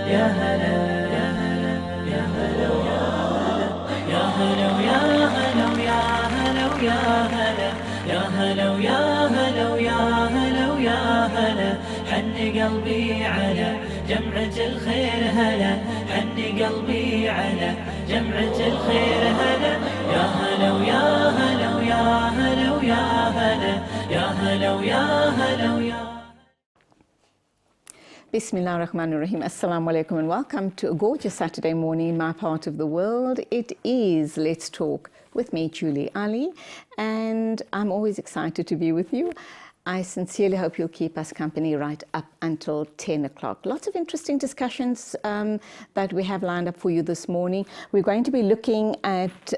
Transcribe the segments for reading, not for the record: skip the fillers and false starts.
يا هلا يا هلا يا هلا يا هلا يا هلا يا هلا يا هلا يا هلا يا هلا يا هلا يا هلا حن قلبي على جمعة الخير هلا حن قلبي على جمعة الخير هلا يا هلا ويا هلا ويا هلا ويا هلا يا هلا ويا هلا ويا. Bismillah ar-Rahman ar-Rahim. Assalamu alaikum and welcome to a gorgeous Saturday morning in my part of the world. It is Let's Talk with me, Julie Ali, and I'm always excited to be with you. I sincerely hope you'll keep us company right up until 10 o'clock. Lots of interesting discussions that we have lined up for you this morning. We're going to be looking at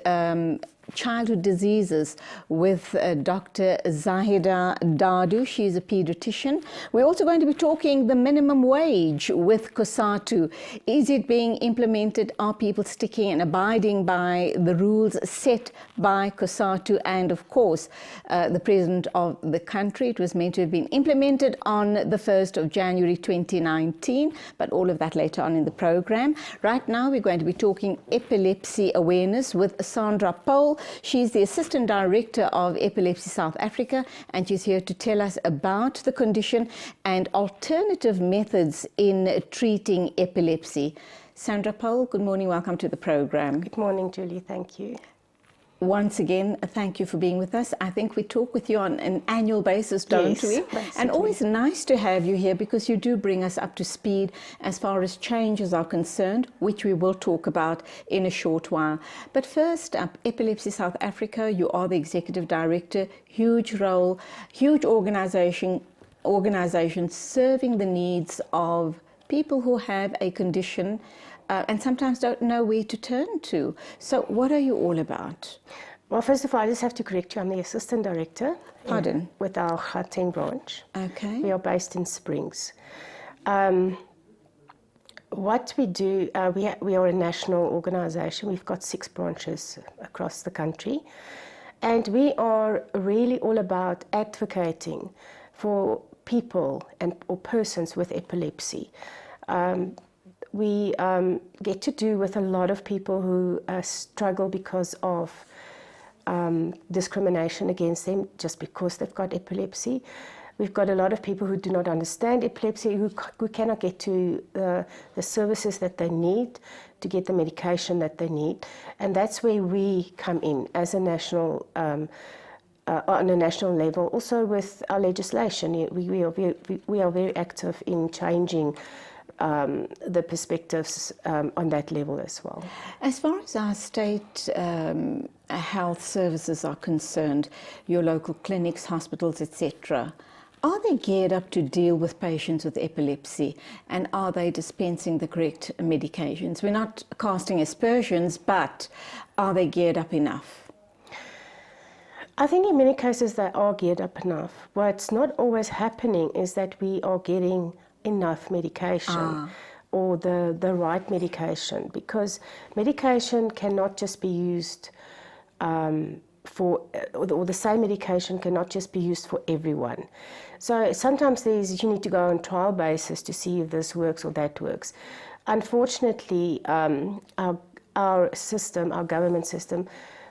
childhood diseases with Dr. Zahida Dadu. She's a pediatrician. We're also going to be talking the minimum wage with Cosatu. Is it being implemented? Are people sticking and abiding by the rules set by Cosatu? And of course, the President of the country. It was meant to have been implemented on the 1st of January 2019, but all of that later on in the program. Right now, we're going to be talking epilepsy awareness with Sandra Paul. She's the Assistant Director of Epilepsy South Africa, and she's here to tell us about the condition and alternative methods in treating epilepsy. Sandra Paul, good morning. Welcome to the program. Good morning, Julie. Thank you. Once again, thank you for being with us. I think we talk with you on an annual basis, don't we? Basically. And always nice to have you here because you do bring us up to speed as far as changes are concerned, which we will talk about in a short while. But first up, Epilepsy South Africa, you are the Executive Director, huge role, huge organization serving the needs of people who have a condition and sometimes don't know where to turn to. So what are you all about? Well, first of all, I just have to correct you. I'm the Assistant Director. Pardon? With our Gauteng branch. Okay. We are based in Springs. What we do, we are a national organization. We've got 6 branches across the country. And we are really all about advocating for people or persons with epilepsy. We get to do with a lot of people who struggle because of discrimination against them just because they've got epilepsy. We've got a lot of people who do not understand epilepsy, who cannot get to the services that they need to get the medication that they need. And that's where we come in as a national, on a national level. Also with our legislation, we are very active in changing the perspectives on that level as well. As far as our state health services are concerned, your local clinics, hospitals, etc., are they geared up to deal with patients with epilepsy, and are they dispensing the correct medications? We're not casting aspersions, but are they geared up enough? I think in many cases they are geared up enough. What's not always happening is that we are getting enough medication or the right medication, because medication cannot just be used or the same medication cannot just be used for everyone. So sometimes you need to go on trial basis to see if this works or that works. Unfortunately, our system, our government system,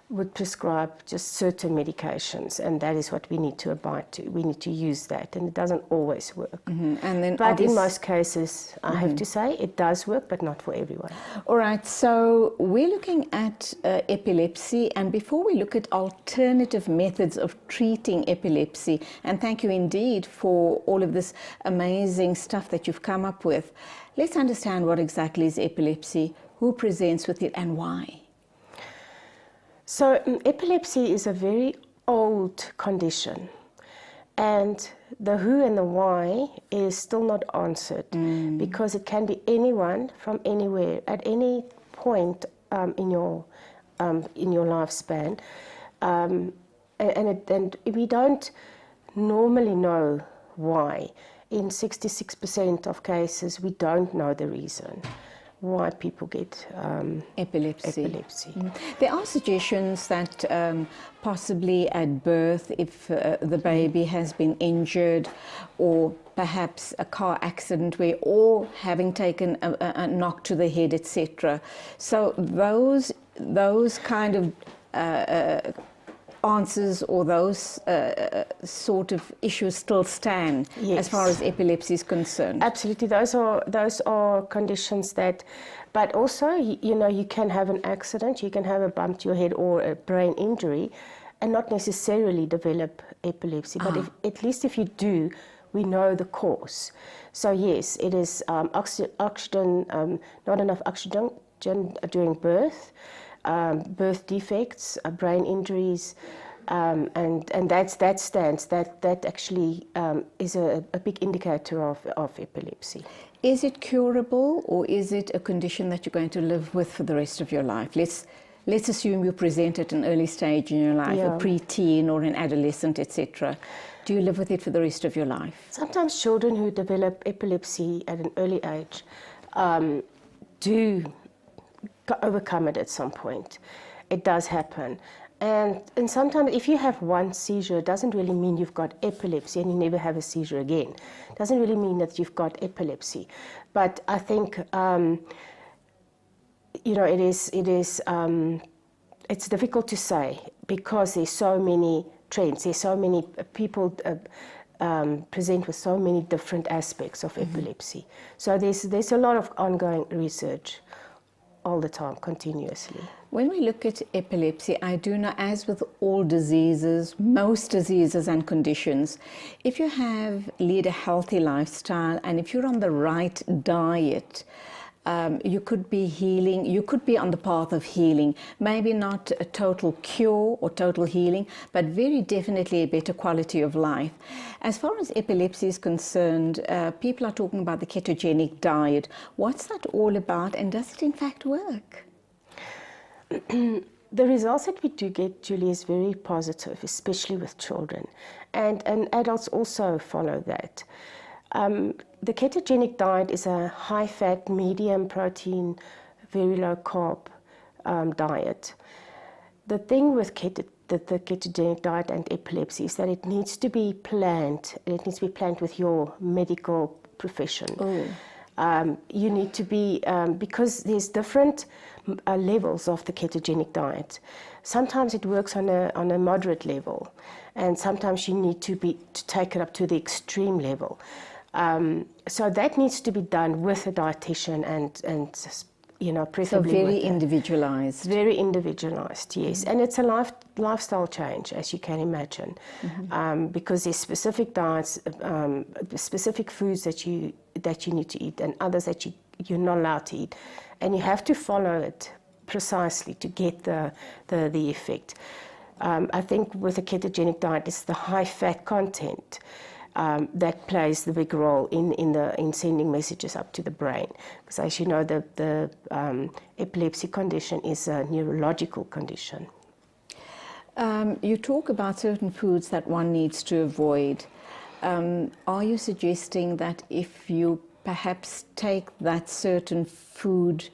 would prescribe just certain medications, and that is what we need to abide to. We need to use that, and it doesn't always work. And then but in most cases, I have to say, it does work, but not for everyone. All right, so we're looking at epilepsy, and before we look at alternative methods of treating epilepsy, and thank you indeed for all of this amazing stuff that you've come up with, let's understand what exactly is epilepsy, who presents with it, and why. So epilepsy is a very old condition, and the who and the why is still not answered, because it can be anyone from anywhere at any point in your lifespan, and we don't normally know why. In 66% of cases, we don't know the reason why people get epilepsy. epilepsy. There are suggestions that possibly at birth, if the baby has been injured, or perhaps a car accident or having taken a knock to the head, etc. So those kind of answers or those sort of issues still stand, Yes. as far as epilepsy is concerned. Absolutely, those are conditions that, but also you can have an accident, you can have a bump to your head or a brain injury, and not necessarily develop epilepsy. But at least if you do, we know the cause. So yes, it is oxygen, not enough oxygen during birth. Birth defects, brain injuries, and that actually is a big indicator of epilepsy. Is it curable, or is it a condition that you're going to live with for the rest of your life? Let's assume you present at an early stage in your life, a preteen or an adolescent, etc. Do you live with it for the rest of your life? Sometimes children who develop epilepsy at an early age do overcome it at some point. It does happen. And sometimes if you have one seizure, it doesn't really mean you've got epilepsy and you never have a seizure again. It doesn't really mean that you've got epilepsy. But I think, it's difficult to say because there's so many trends, there's so many people present with so many different aspects of epilepsy. So there's a lot of ongoing research all the time, continuously. When we look at epilepsy, I do know, as with all diseases, most diseases and conditions, if you lead a healthy lifestyle and if you're on the right diet, you could be healing, you could be on the path of healing. Maybe not a total cure or total healing, but very definitely a better quality of life. As far as epilepsy is concerned, people are talking about the ketogenic diet. What's that all about, and does it in fact work? The results that we do get, Julie, is very positive, especially with children. And adults also follow that. The ketogenic diet is a high-fat, medium protein, very low-carb diet. The thing with the ketogenic diet and epilepsy is that it needs to be planned. It needs to be planned with your medical profession. You need to be, because there's different levels of the ketogenic diet. Sometimes it works on a moderate level, and sometimes you need to take it up to the extreme level. So that needs to be done with a dietitian and preferably. So very individualized. Very individualized, yes. And it's a lifestyle change, as you can imagine, because there's specific diets, specific foods that you need to eat, and others that you're not allowed to eat, and you have to follow it precisely to get the effect. I think with a ketogenic diet, it's the high fat content that plays the big role in sending messages up to the brain. Because as you know, the epilepsy condition is a neurological condition. You talk about certain foods that one needs to avoid. Are you suggesting that if you perhaps take that certain food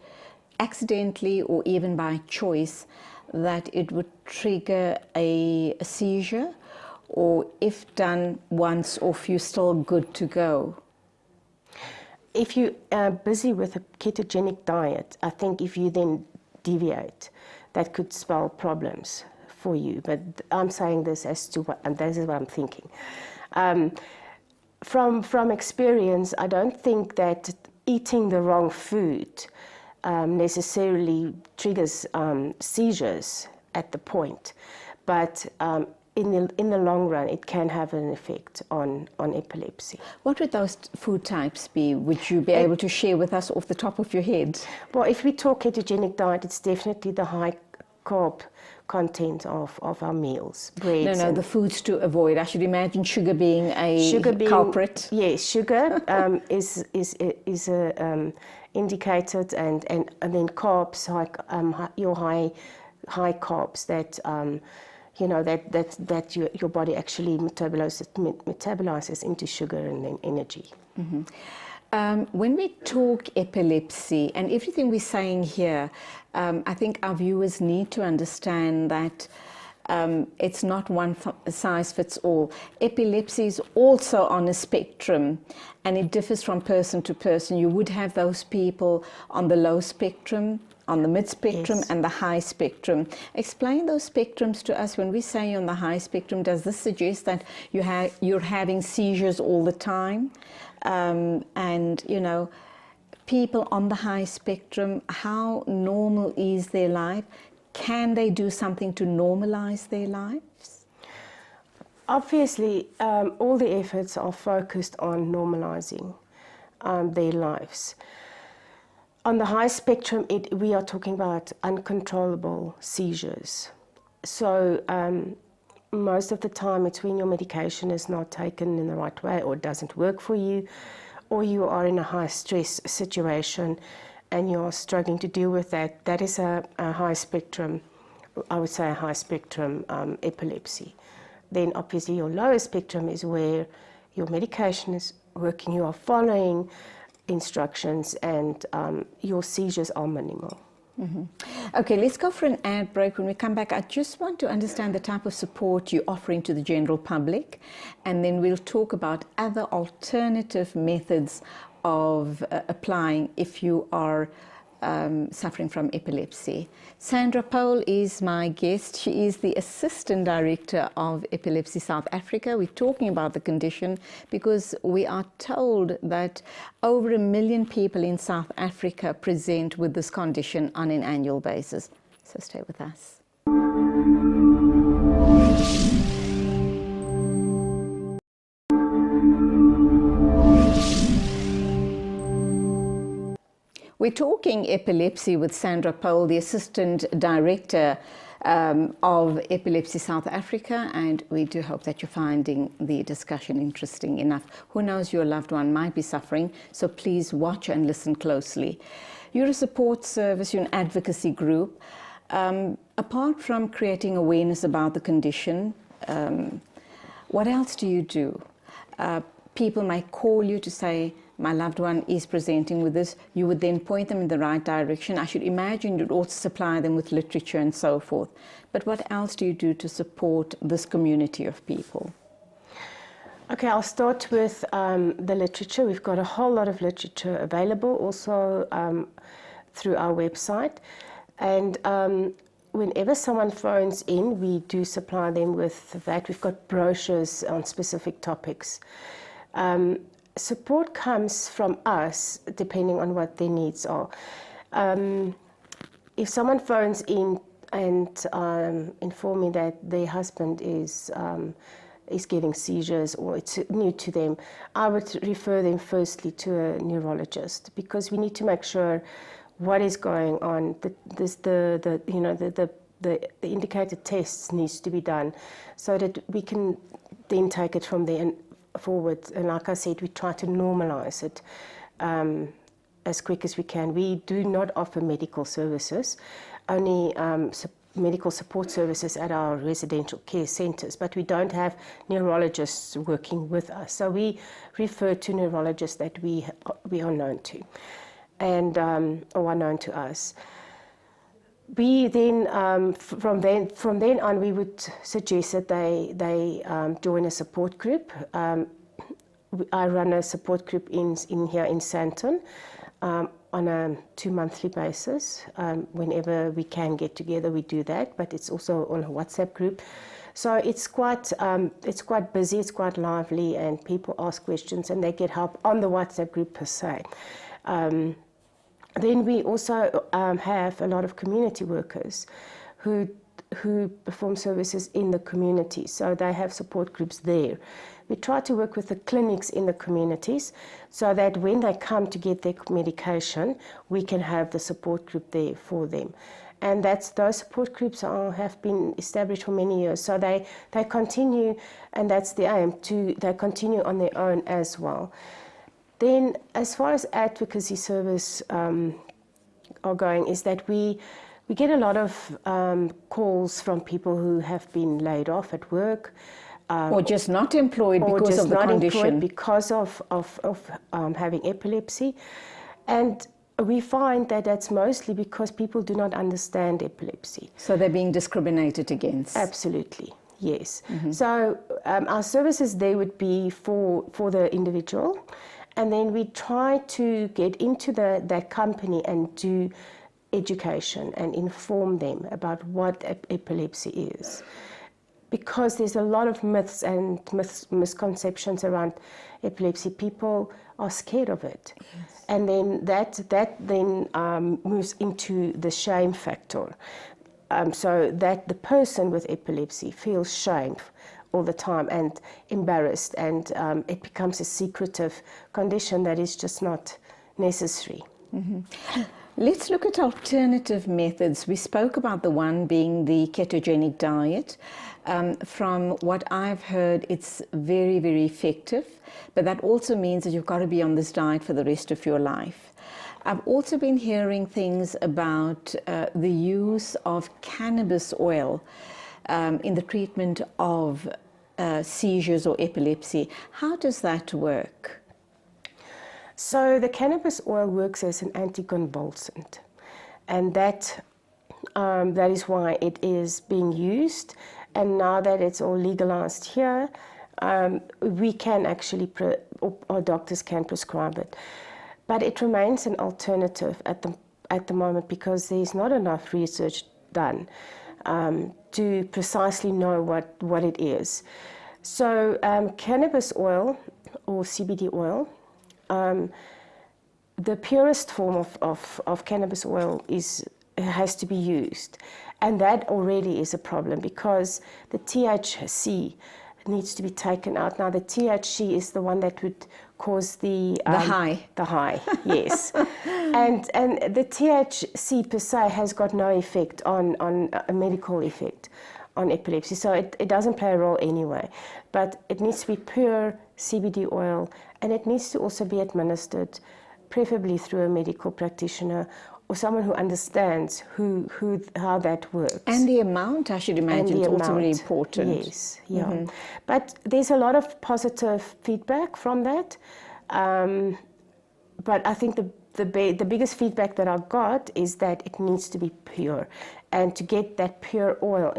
accidentally or even by choice, that it would trigger a seizure? Or if done once off, you're still good to go? If you are busy with a ketogenic diet, I think if you then deviate, that could spell problems for you. But I'm saying this and this is what I'm thinking. From experience, I don't think that eating the wrong food necessarily triggers seizures at the point. But in the long run, it can have an effect on epilepsy. What would those food types be? Would you be able to share with us off the top of your head? Well, if we talk ketogenic diet, it's definitely the high carb content of our meals, breads. No, the foods to avoid. I should imagine sugar being a culprit. Yes, sugar is indicated, and then carbs, like your high carbs that that your body actually metabolizes into sugar and then energy. When we talk epilepsy and everything we're saying here, I think our viewers need to understand that it's not one size fits all. Epilepsy is also on a spectrum, and it differs from person to person. You would have those people on the low spectrum, on the mid spectrum, Yes. and the high spectrum. Explain those spectrums to us. When we say on the high spectrum, does this suggest that you're having seizures all the time? And, you know, people on the high spectrum, how normal is their life? Can they do something to normalize their lives? Obviously, all the efforts are focused on normalizing their lives. On the high spectrum, we are talking about uncontrollable seizures. So most of the time it's when your medication is not taken in the right way or doesn't work for you, or you are in a high stress situation and you're struggling to deal with that. That is a high spectrum, I would say a high spectrum epilepsy. Then obviously your lower spectrum is where your medication is working, you are following instructions, and your seizures are minimal. Mm-hmm. Okay, let's go for an ad break. When we come back, I just want to understand the type of support you're offering to the general public, and then we'll talk about other alternative methods of applying if you are suffering from epilepsy. Sandra Pole is my guest. She is the Assistant Director of Epilepsy South Africa. We're talking about the condition because we are told that over 1 million people in South Africa present with this condition on an annual basis. So stay with us. We're talking epilepsy with Sandra Pole, the Assistant Director of Epilepsy South Africa, and we do hope that you're finding the discussion interesting enough. Who knows, your loved one might be suffering, so please watch and listen closely. You're a support service, you're an advocacy group. Apart from creating awareness about the condition, what else do you do? People might call you to say, my loved one is presenting with this. You would then point them in the right direction. I should imagine you'd also supply them with literature and so forth. But what else do you do to support this community of people? Okay, I'll start with the literature. We've got a whole lot of literature available also through our website. And whenever someone phones in, we do supply them with that. We've got brochures on specific topics. Support comes from us depending on what their needs are. If someone phones in and inform me that their husband is getting seizures or it's new to them, I would refer them firstly to a neurologist, because we need to make sure what is going on. The indicated tests needs to be done so that we can then take it from there and forward. And like I said, we try to normalize it as quick as we can. We do not offer medical services, only medical support services at our residential care centres, but we don't have neurologists working with us. So we refer to neurologists that we are known to, and or are known to us. We then, from then on, we would suggest that they join a support group. I run a support group in here in Sandton on a 2-monthly basis. Whenever we can get together, we do that, but it's also on a WhatsApp group. So it's quite busy, it's quite lively, and people ask questions and they get help on the WhatsApp group per se. Then we also have a lot of community workers who perform services in the community, so they have support groups there. We try to work with the clinics in the communities so that when they come to get their medication, we can have the support group there for them. And those support groups have been established for many years, so they continue, and that's the aim, they continue on their own as well. Then, as far as advocacy service are going, is that we get a lot of calls from people who have been laid off at work. or just not employed or because just of the not condition. employed because of having epilepsy. And we find that that's mostly because people do not understand epilepsy. So they're being discriminated against. Absolutely, yes. So our services there would be for the individual, and then we try to get into that company and do education and inform them about what epilepsy is. Because there's a lot of myths and misconceptions around epilepsy. People are scared of it. Yes. And then that then moves into the shame factor. So that the person with epilepsy feels shame all the time and embarrassed, and it becomes a secretive condition that is just not necessary. Let's look at alternative methods. We spoke about the one being the ketogenic diet. From what I've heard, it's very, very effective, but that also means that you've got to be on this diet for the rest of your life. I've also been hearing things about the use of cannabis oil in the treatment of seizures or epilepsy. How does that work? So the cannabis oil works as an anticonvulsant, and that is why it is being used. And now that it's all legalized here, we can actually, or doctors can prescribe it. But it remains an alternative at the moment because there's not enough research done to precisely know what it is. So cannabis oil or CBD oil, the purest form of cannabis oil has to be used, and that already is a problem because the THC needs to be taken out. Now the THC is the one that would cause the high. The high, yes. and the THC per se has got no effect on a medical effect on epilepsy, so it doesn't play a role anyway. But it needs to be pure CBD oil, and it needs to also be administered preferably through a medical practitioner or someone who understands how that works. And the amount, I should imagine, is also very important. Yes, yeah. But there's a lot of positive feedback from that. But I think the biggest feedback that I got is that it needs to be pure. And to get that pure oil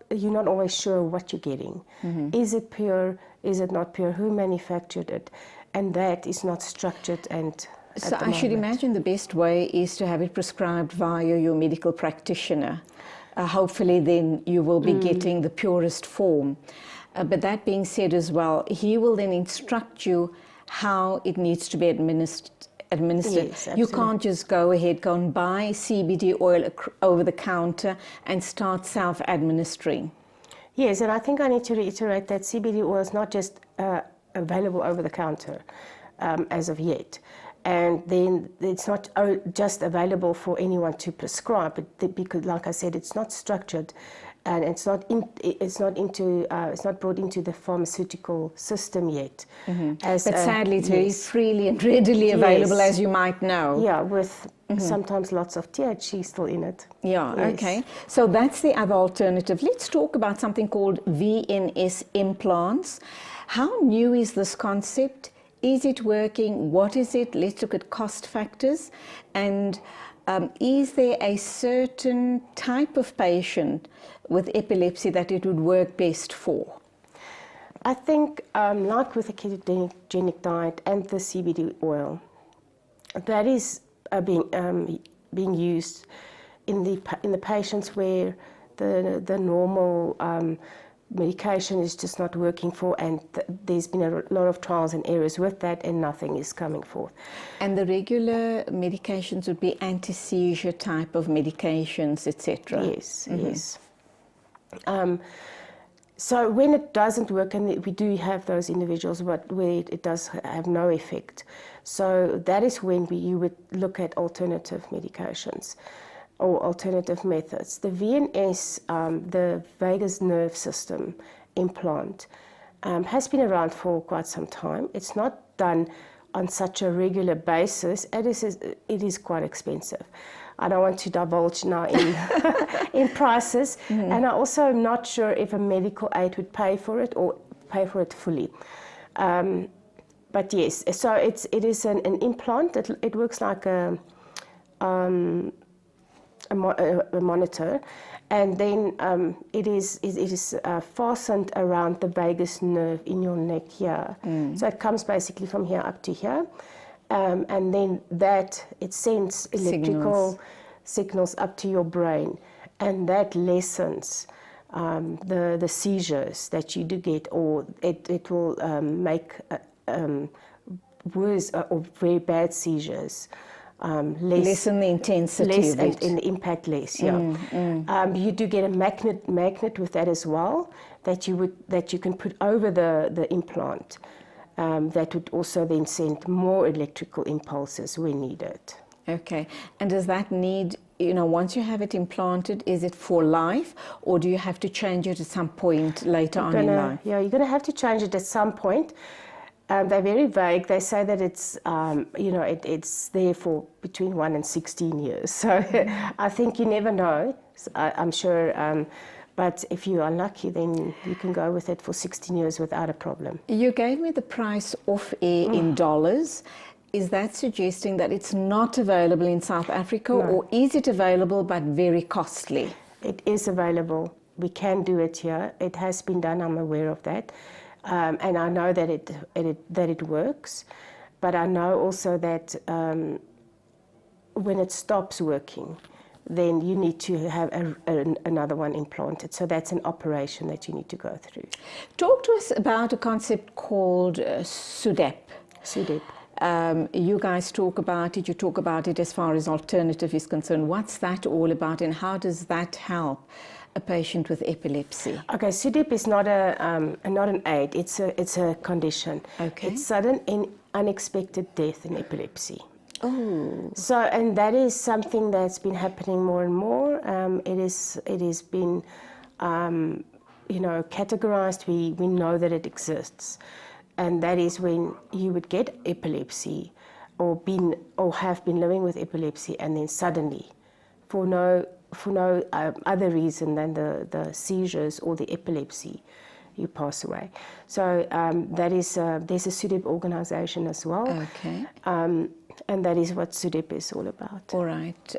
you're not always sure what you're getting. Is it pure? Is it not pure? Who manufactured it? And that is not structured and so I should imagine the best way is to have it prescribed via your medical practitioner. Hopefully then you will be getting the purest form. But that being said as well, he will then instruct you how it needs to be administered. Yes, you can't just go and buy CBD oil over the counter and start self-administering. Yes, and I think I need to reiterate that CBD oil is not just available over the counter as of yet. And then it's not just available for anyone to prescribe, because, like I said, it's not structured, and it's not brought into the pharmaceutical system yet. But sadly, it's very freely and readily available, as you might know. Yeah, with sometimes lots of THC still in it. Yeah, okay. So that's the other alternative. Let's talk about something called VNS implants. How new is this concept? Is it working? What is it? Let's look at cost factors. And is there a certain type of patient with epilepsy that it would work best for? I think, like with the ketogenic diet and the CBD oil, that is being used in the patients where the normal medication is just not working for, and there's been a lot of trials and errors with that, and nothing is coming forth. And the regular medications would be anti-seizure type of medications, etc. Yes, yes. So when it doesn't work, and we do have those individuals where it does have no effect, so that is when you would look at alternative medications or alternative methods. The VNS, the vagus nerve system implant, has been around for quite some time. It's not done on such a regular basis, it is quite expensive. I don't want to divulge now in, in prices, and I also am not sure if a medical aid would pay for it or pay for it fully. But yes, so it is an implant. It works like a monitor, and then it is fastened around the vagus nerve in your neck here. So it comes basically from here up to here. And then it sends electrical signals up to your brain, and that lessens the seizures that you do get, or it will make worse or very bad seizures. Lessen the intensity of it. And the impact less, yeah. You do get a magnet with that as well, that you can put over the implant. That would also then send more electrical impulses when needed. Okay. And does that need, once you have it implanted, is it for life, or do you have to change it at some point later on in life? Yeah, you're going to have to change it at some point. They're very vague. They say that it's, it's there for between 1 and 16 years. So I think you never know. I'm sure. But if you are lucky, then you can go with it for 16 years without a problem. You gave me the price off air in dollars. Is that suggesting that it's not available in South Africa, or is it available but very costly? It is available. We can do it here. It has been done. I'm aware of that. And I know that it works. But I know also that when it stops working, then you need to have another one implanted. So that's an operation that you need to go through. Talk to us about a concept called SUDEP. SUDEP. You guys talk about it, you talk about it as far as alternative is concerned. What's that all about, and how does that help a patient with epilepsy? Okay, SUDEP is not an aid, it's a condition. Okay. It's sudden and unexpected death in epilepsy. Oh. So, and that is something that's been happening more and more. It has been, categorized. We know that it exists, and that is when you would get epilepsy, or have been living with epilepsy, and then suddenly, for no other reason than the seizures or the epilepsy, you pass away. So that is there's a SUDEP organization as well. Okay. And that is what SUDEP is all about. All right.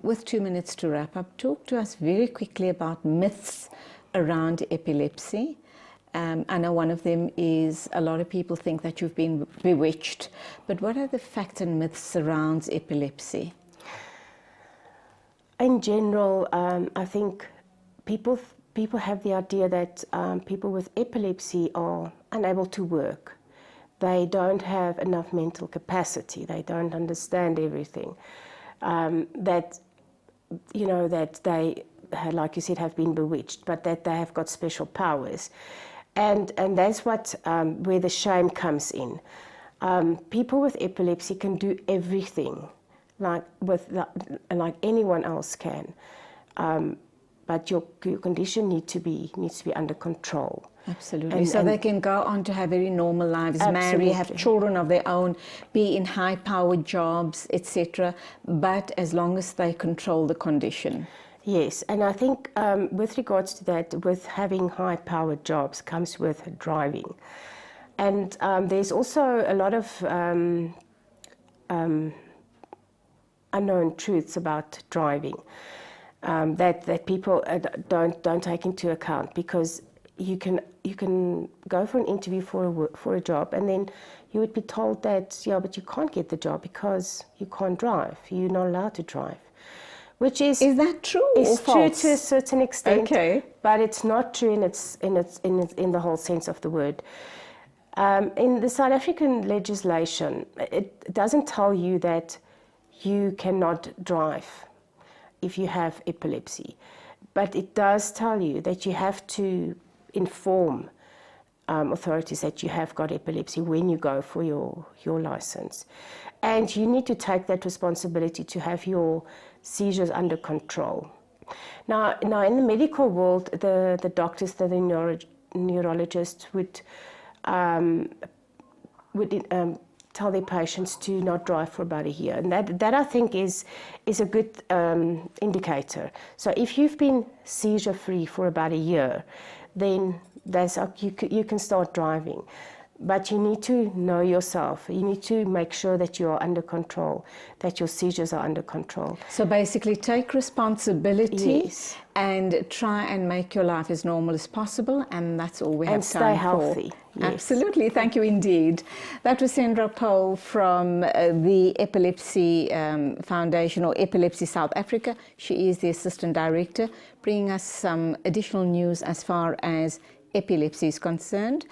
With 2 minutes to wrap up, talk to us very quickly about myths around epilepsy. I know one of them is a lot of people think that you've been bewitched, but what are the facts and myths around epilepsy? In general, I think people have the idea that people with epilepsy are unable to work. They don't have enough mental capacity. They don't understand everything. That they, like you said, have been bewitched, but that they have got special powers. And that's where the shame comes in. People with epilepsy can do everything like anyone else can. But your condition needs to be under control. Absolutely. So they can go on to have very normal lives, marry, have children of their own, be in high-powered jobs, etc. But as long as they control the condition. Yes, and I think with regards to that, with having high-powered jobs comes with driving. And there's also a lot of unknown truths about driving. That people don't take into account, because you can go for an interview for a job, and then you would be told that but you can't get the job because you can't drive. You're not allowed to drive, which is that true? It's or false? True to a certain extent. Okay, but it's not true in the whole sense of the word. In the South African legislation, it doesn't tell you that you cannot drive if you have epilepsy, but it does tell you that you have to inform authorities that you have got epilepsy when you go for your license, and you need to take that responsibility to have your seizures under control. Now in the medical world, the doctors, the neurologists would tell their patients to not drive for about a year. And that I think is a good indicator. So if you've been seizure-free for about a year, then you can start driving. But you need to know yourself. You need to make sure that you are under control, that your seizures are under control. So basically take responsibility, Yes. and try and make your life as normal as possible, and that's all we have And time stay for. healthy. Yes. Absolutely, thank you indeed. That was Sandra Pohl from the Epilepsy Foundation, or Epilepsy South Africa. She is the Assistant Director, bringing us some additional news as far as epilepsy is concerned.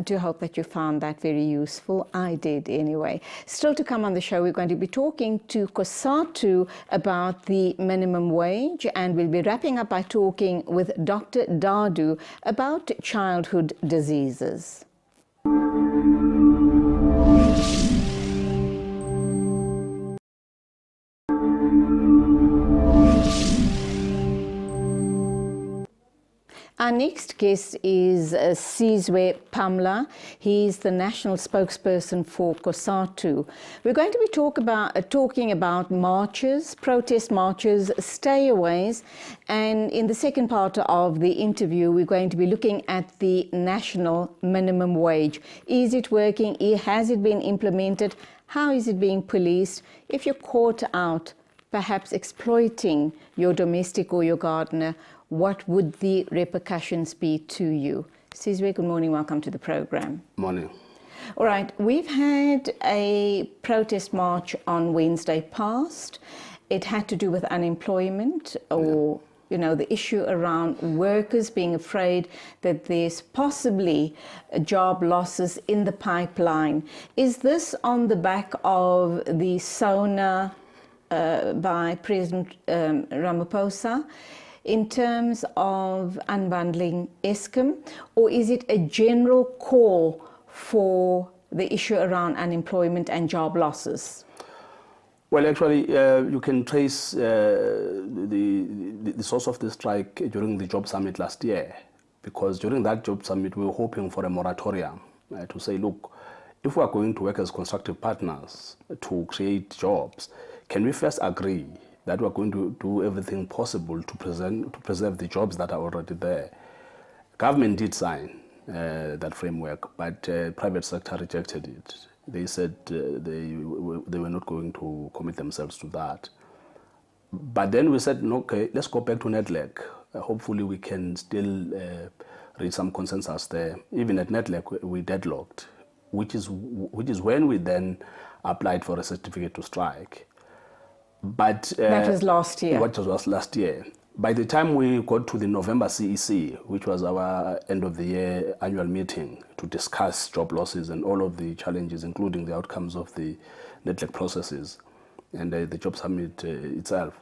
Do hope that you found that very useful. I did anyway. Still to come on the show, we're going to be talking to Cosatu about the minimum wage, and we'll be wrapping up by talking with Dr. Dadu about childhood diseases. Our next guest is Sizwe Pamla. He's the national spokesperson for Cosatu. We're going to be talking about marches, protest marches, stayaways, and in the second part of the interview, we're going to be looking at the national minimum wage. Is it working? Has it been implemented? How is it being policed? If you're caught out, perhaps exploiting your domestic or your gardener, what would the repercussions be to you? Sizwe, good morning. Welcome to the program. Morning. All right. We've had a protest march on Wednesday past. It had to do with unemployment, or, the issue around workers being afraid that there's possibly job losses in the pipeline. Is this on the back of the SONA by President Ramaphosa, in terms of unbundling Eskom, or is it a general call for the issue around unemployment and job losses? Well, actually, you can trace the source of the strike during the job summit last year, because during that job summit, we were hoping for a moratorium to say, look, if we are going to work as constructive partners to create jobs, can we first agree that we're going to do everything possible to preserve the jobs that are already there? Government did sign that framework, but private sector rejected it. They said they were not going to commit themselves to that. But then we said, okay, let's go back to NEDLAC. Hopefully we can still reach some consensus there. Even at NEDLAC, we deadlocked, which is when we then applied for a certificate to strike. But that was last year. What was last year. By the time we got to the November CEC, which was our end of the year annual meeting to discuss job losses and all of the challenges, including the outcomes of the NEDLAC processes and the job summit itself,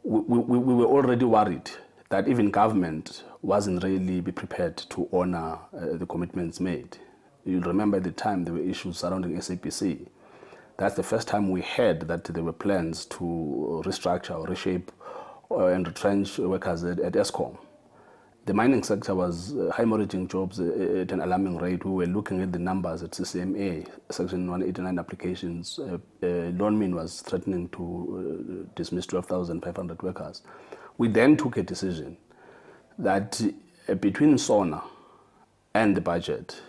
we were already worried that even government wasn't really prepared to honor the commitments made. You'll remember at the time there were issues surrounding SAPC. That's the first time we heard that there were plans to restructure or reshape and retrench workers at Eskom. The mining sector was hemorrhaging jobs at an alarming rate. We were looking at the numbers at CCMA, Section 189 applications. Lonmin was threatening to dismiss 12,500 workers. We then took a decision that between SONA and the budget,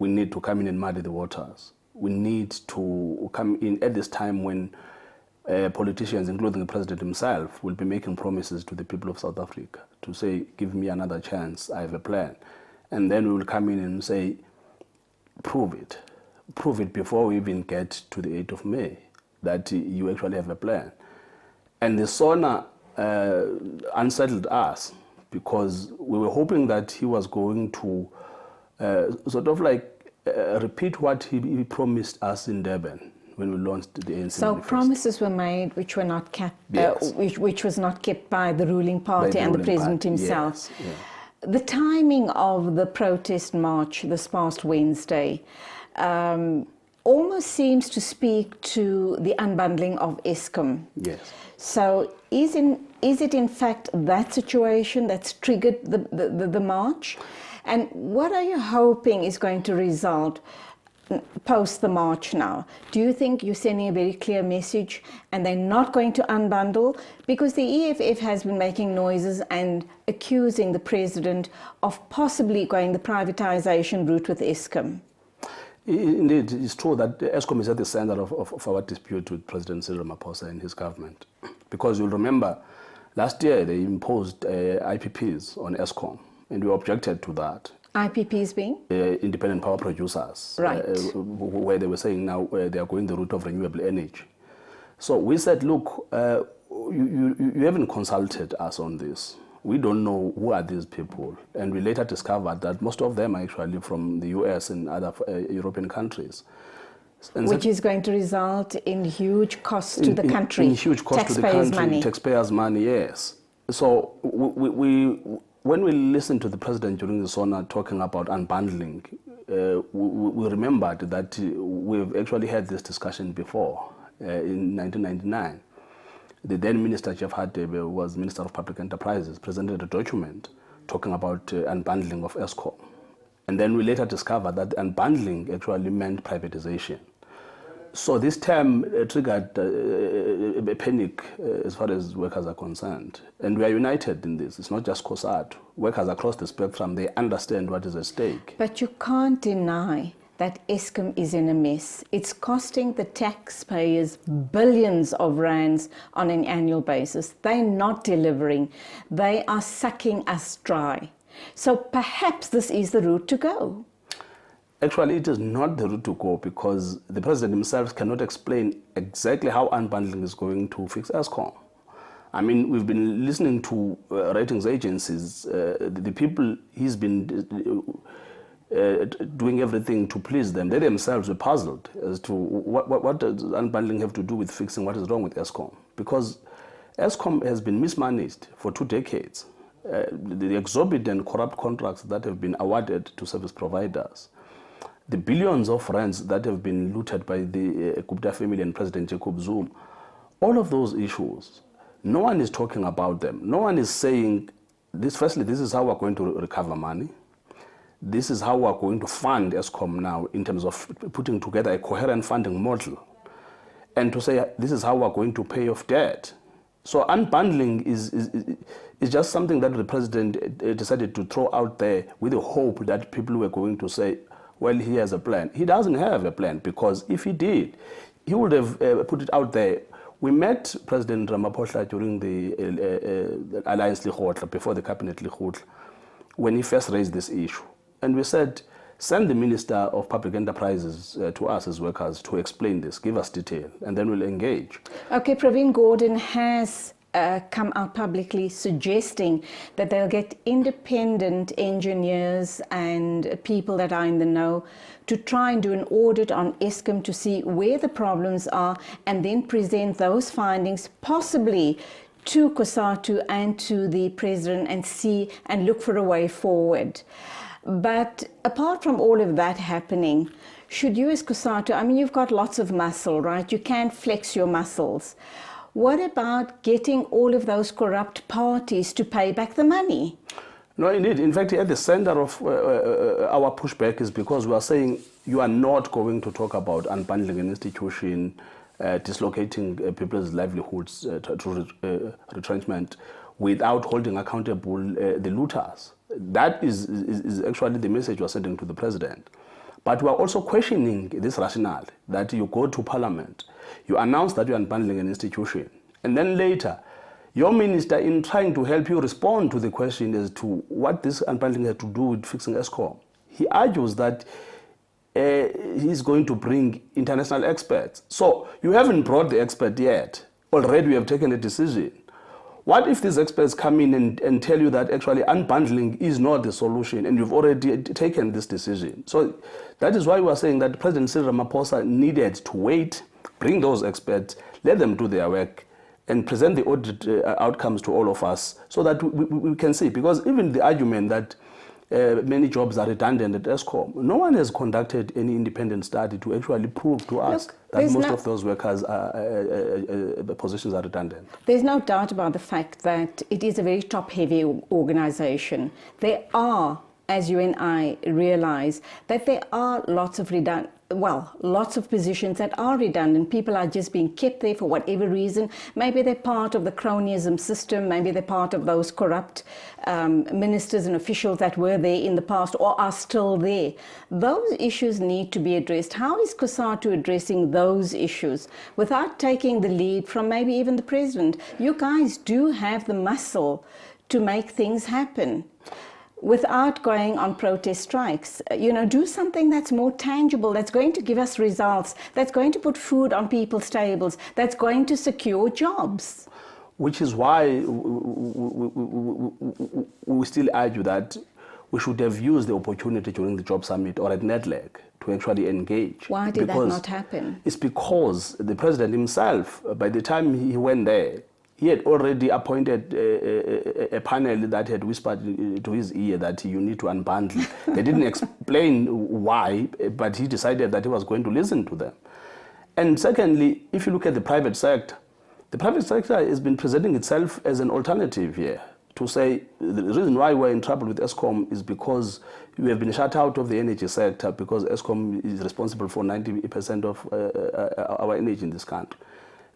we need to come in and muddy the waters. We need to come in at this time when politicians, including the president himself, will be making promises to the people of South Africa to say, give me another chance, I have a plan. And then we will come in and say, prove it. Prove it before we even get to the 8th of May, that you actually have a plan. And the SONA unsettled us, because we were hoping that he was going to sort of like repeat what he promised us in Durban when we launched the ANC. So manifesto. promises were made which were not kept, Yes. which was not kept by the ruling party and the president himself. Yes. Yeah. The timing of the protest march this past Wednesday almost seems to speak to the unbundling of Eskom. Yes. So is it in fact that situation that's triggered the march? And what are you hoping is going to result? post the March now, do you think you're sending a very clear message and they're not going to unbundle? Because the EFF has been making noises and accusing the president of possibly going the privatization route with Eskom. Indeed, it's true that Eskom is at the center of our dispute with President Cyril Ramaphosa and his government. Because you'll remember, last year they imposed IPPs on Eskom, and we objected to that. IPPs being? Independent power producers. Right. Where they were saying now they are going the route of renewable energy. So we said, look, you haven't consulted us on this. We don't know who are these people. And we later discovered that most of them are actually from the US and other European countries. And which is going to result in huge costs to the country. In huge costs to the country. Money. Taxpayers' money, yes. So when we listened to the president during the SONA talking about unbundling, we remembered that we've actually had this discussion before in 1999. The then Minister Jeff Hadebe was Minister of Public Enterprises, presented a document talking about unbundling of Eskom. And then we later discovered that unbundling actually meant privatization. So this term triggered a panic as far as workers are concerned. And we are united in this. It's not just Cosatu. Workers across the spectrum, they understand what is at stake. But you can't deny that Eskom is in a mess. It's costing the taxpayers billions of rands on an annual basis. They're not delivering. They are sucking us dry. So perhaps this is the route to go. Actually, it is not the route to go because the president himself cannot explain exactly how unbundling is going to fix Eskom. I mean, we've been listening to ratings agencies, the people he's been doing everything to please them. They themselves were puzzled as to what does unbundling have to do with fixing what is wrong with Eskom. Because Eskom has been mismanaged for 2 decades. The exorbitant corrupt contracts that have been awarded to service providers, the billions of rands that have been looted by the Gupta family and President Jacob Zuma, all of those issues, no one is talking about them. No one is saying, firstly, this is how we're going to recover money. This is how we're going to fund Eskom now in terms of putting together a coherent funding model. And to say, this is how we're going to pay off debt. So unbundling is just something that the president decided to throw out there with the hope that people were going to say, well, he has a plan. He doesn't have a plan because if he did, he would have put it out there. We met President Ramaphosa during the Alliance Lekgotla, before the Cabinet Lekgotla, when he first raised this issue. And we said, send the Minister of Public Enterprises to us as workers to explain this, give us detail, and then we'll engage. Okay, Praveen Gordhan has come out publicly suggesting that they'll get independent engineers and people that are in the know to try and do an audit on Eskom to see where the problems are and then present those findings possibly to Cosatu and to the president and see and look for a way forward. But apart from all of that happening, should you as Cosatu, I mean, you've got lots of muscle, right? You can flex your muscles. What about getting all of those corrupt parties to pay back the money? No, indeed. In fact, at the center of our pushback is because we are saying you are not going to talk about unbundling an institution, dislocating people's livelihoods through retrenchment without holding accountable the looters. That is actually the message we are sending to the president. But we are also questioning this rationale that you go to parliament, you announce that you are unbundling an institution, and then later, your minister, in trying to help you respond to the question as to what this unbundling has to do with fixing Eskom, he argues that he's going to bring international experts. So you haven't brought the expert yet. Already we have taken a decision. What if these experts come in and tell you that actually unbundling is not the solution and you've already taken this decision? So that is why we are saying that President Cyril Ramaphosa needed to wait, bring those experts, let them do their work, and present the audit outcomes to all of us so that we can see. Because even the argument that many jobs are redundant at Eskom, no one has conducted any independent study to actually prove to us that most of those workers' positions are redundant. There's no doubt about the fact that it is a very top-heavy organization. There are, as you and I realize, that there are lots of well, lots of positions that are redundant. People are just being kept there for whatever reason. Maybe they're part of the cronyism system. Maybe they're part of those corrupt ministers and officials that were there in the past or are still there. Those issues need to be addressed. How is Cosatu addressing those issues without taking the lead from maybe even the president? You guys do have the muscle to make things happen without going on protest strikes. Do something that's more tangible, that's going to give us results, that's going to put food on people's tables, that's going to secure jobs. Which is why we still argue that we should have used the opportunity during the job summit or at NEDLAC to actually engage. Why did that not happen? It's because the president himself, by the time he went there, he had already appointed a panel that had whispered to his ear that you need to unbundle. They didn't explain why, but he decided that he was going to listen to them. And secondly, if you look at the private sector has been presenting itself as an alternative here to say the reason why we're in trouble with Eskom is because we have been shut out of the energy sector because Eskom is responsible for 90% of our energy in this country.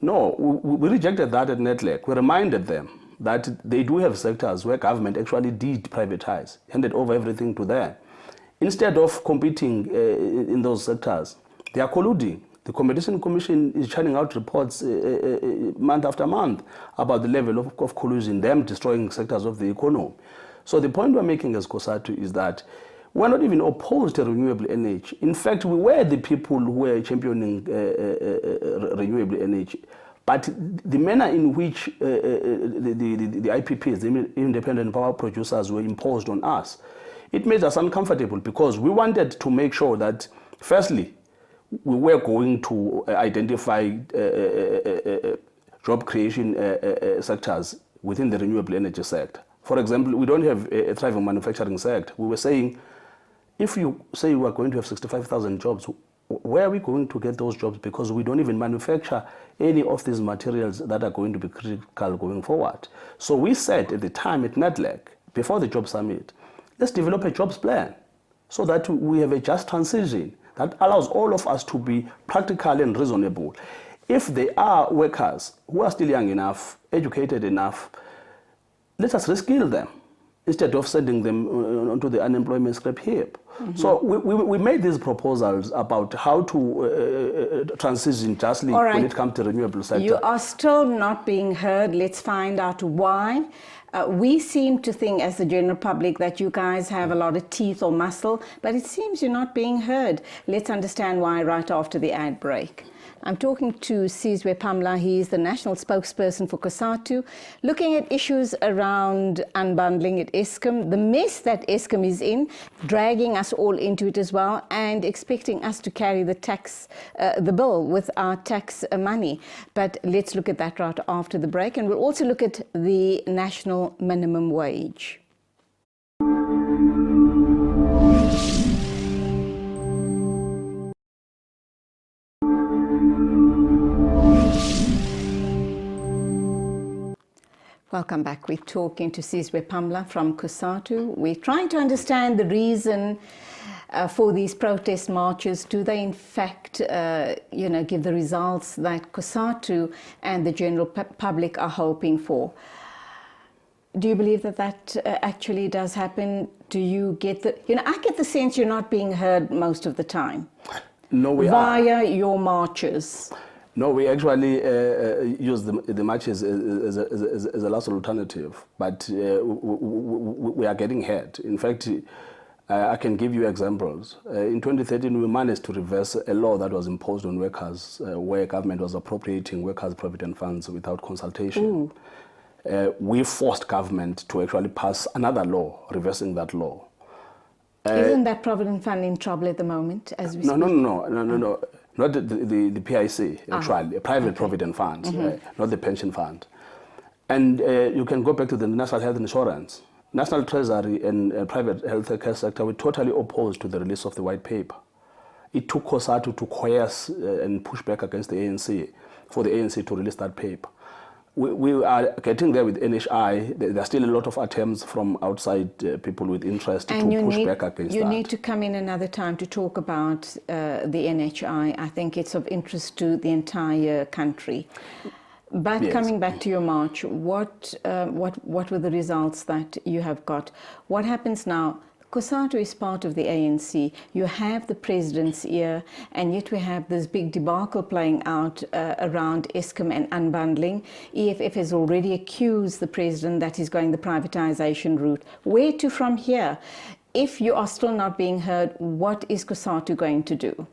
No, we rejected that at NEDLAC. We reminded them that they do have sectors where government actually did privatize, handed over everything to them. Instead of competing in those sectors, they are colluding. The Competition Commission is churning out reports month after month about the level of collusion, them destroying sectors of the economy. So the point we're making as Cosatu is that we're not even opposed to renewable energy. In fact, we were the people who were championing renewable energy. But the manner in which the IPPs, the independent power producers, were imposed on us, it made us uncomfortable because we wanted to make sure that, firstly, we were going to identify job creation sectors within the renewable energy sector. For example, we don't have a thriving manufacturing sector. We were saying, if you say we are going to have 65,000 jobs, where are we going to get those jobs? Because we don't even manufacture any of these materials that are going to be critical going forward. So we said at the time at NEDLAC, before the job summit, let's develop a jobs plan so that we have a just transition that allows all of us to be practical and reasonable. If there are workers who are still young enough, educated enough, let us reskill them instead of sending them onto the unemployment scrap heap. Mm-hmm. So we made these proposals about how to transition justly when it comes to renewable sector. You are still not being heard. Let's find out why. We seem to think as the general public that you guys have a lot of teeth or muscle, but it seems you're not being heard. Let's understand why right after the ad break. I'm talking to Sizwe Pamla. He's the national spokesperson for Cosatu, looking at issues around unbundling at Eskom, the mess that Eskom is in, dragging us all into it as well, and expecting us to carry the tax, the bill with our tax money. But let's look at that right after the break, and we'll also look at the national minimum wage. Welcome back. We're talking to Sizwe Pamla from Cosatu. We're trying to understand the reason for these protest marches. Do they in fact, give the results that Cosatu and the general public are hoping for? Do you believe that that actually does happen? Do you get the, I get the sense you're not being heard most of the time. No, we via your marches. No, we actually use the marches as a last alternative, but we are getting hurt. In fact, I can give you examples. In 2013, we managed to reverse a law that was imposed on workers where government was appropriating workers' provident funds without consultation. We forced government to actually pass another law, reversing that law. Isn't that provident fund in trouble at the moment as we speak? No. Not the PIC, actually, a private provident fund, not the pension fund. And you can go back to the National Health Insurance. National Treasury and private healthcare sector were totally opposed to the release of the white paper. It took Cosatu to coerce and push back against the ANC for the ANC to release that paper. we are getting there with NHI. There are still a lot of attempts from outside people with interest to push back against that. You need to come in another time to talk about the NHI. I think it's of interest to the entire country. But Yes. coming back to your march, what were the results that you have got? What happens now? Cosatu is part of the ANC. You have the president's ear, and yet we have this big debacle playing out around Eskom and Unbundling. EFF has already accused the president that he's going the privatization route. Where to from here? If you are still not being heard, what is Cosatu going to do?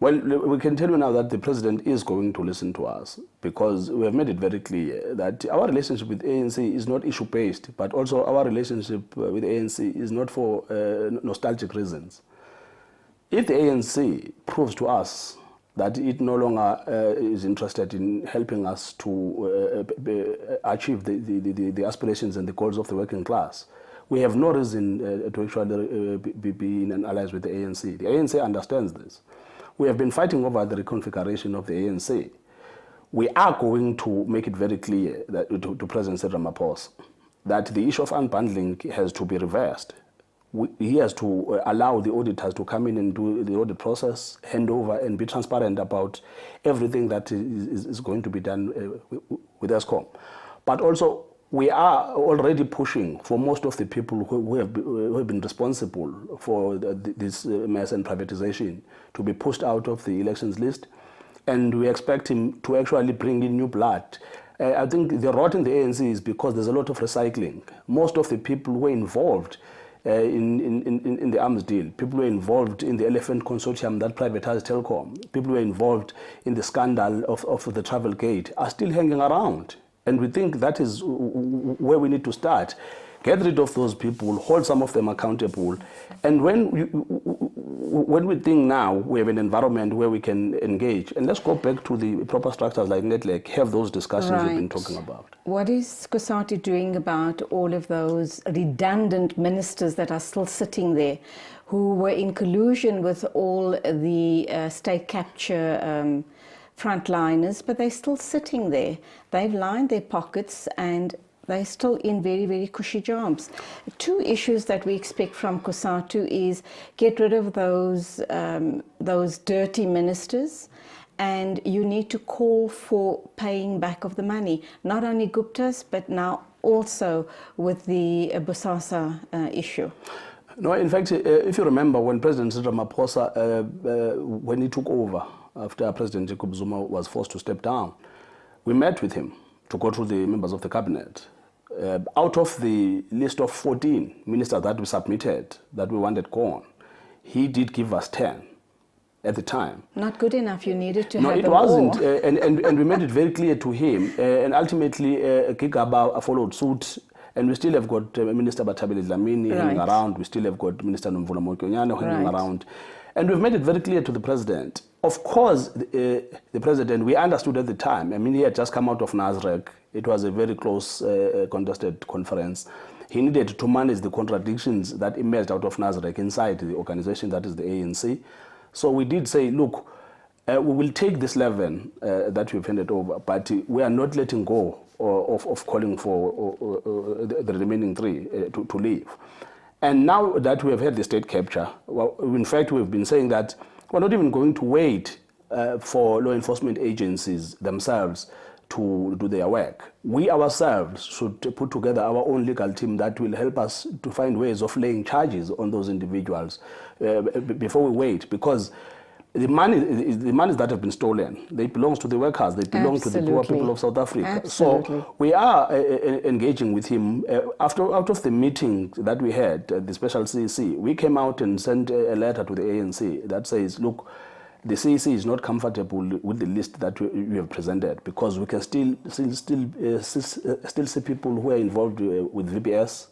Well, we can tell you now that the president is going to listen to us, because we have made it very clear that our relationship with ANC is not issue-based, but also our relationship with ANC is not for nostalgic reasons. If the ANC proves to us that it no longer is interested in helping us to achieve the aspirations and the goals of the working class, we have no reason to actually be in an alliance with the ANC. The ANC understands this. We have been fighting over the reconfiguration of the ANC. We are going to make it very clear that, to President Cyril Ramaphosa, that the issue of unbundling has to be reversed. He has to allow the auditors to come in and do the audit process, hand over, and be transparent about everything that is going to be done with Eskom. But also, we are already pushing for most of the people who have been responsible for this mess and privatization to be pushed out of the elections list, and we expect him to actually bring in new blood. I think the rot in the ANC is because there's a lot of recycling. Most of the people who were involved in the arms deal, people who were involved in the Elephant Consortium that privatized Telkom, people who were involved in the scandal of the Travel Gate are still hanging around. And we think that is where we need to start. Get rid of those people, hold some of them accountable. And when we think now we have an environment where we can engage, and let's go back to the proper structures like Network, have those discussions we've been talking about. What is Cosatu doing about all of those redundant ministers that are still sitting there, who were in collusion with all the state capture frontliners, but they're still sitting there? They've lined their pockets and they're still in very, very cushy jobs. Two issues that we expect from Cosatu is get rid of those dirty ministers, and you need to call for paying back of the money, not only Gupta's, but now also with the Bosasa issue. No, in fact, if you remember, when President Cyril Ramaphosa, when he took over, after President Jacob Zuma was forced to step down, we met with him to go through the members of the cabinet. Out of the list of 14 ministers that we submitted, that we wanted gone, he did give us 10 at the time. Not good enough, you needed to no, have it them wasn't. all. And we made it very clear to him. And ultimately, Kigaba followed suit. And we still have got Minister Batabile Dlamini hanging around. We still have got Minister Nomvula Mokyonyane hanging around. And we've made it very clear to the president. Of course, the president, we understood at the time. I mean, he had just come out of Nasrec. It was a very close, contested conference. He needed to manage the contradictions that emerged out of Nasrec inside the organization that is the ANC. So we did say, look, we will take this 11 that we've handed over, but we are not letting go of calling for the remaining 3 to leave. And now that we have had the state capture, well, in fact, we've been saying that we're not even going to wait for law enforcement agencies themselves to do their work. We ourselves should put together our own legal team that will help us to find ways of laying charges on those individuals before we wait, because the money that have been stolen, they belong to the workers, they belong to the poor people of South Africa. Absolutely. So we are engaging with him. Out of the meeting that we had, the special CEC, we came out and sent a letter to the ANC that says, look, the CEC is not comfortable with the list that you have presented, because we can still see people who are involved with VBS,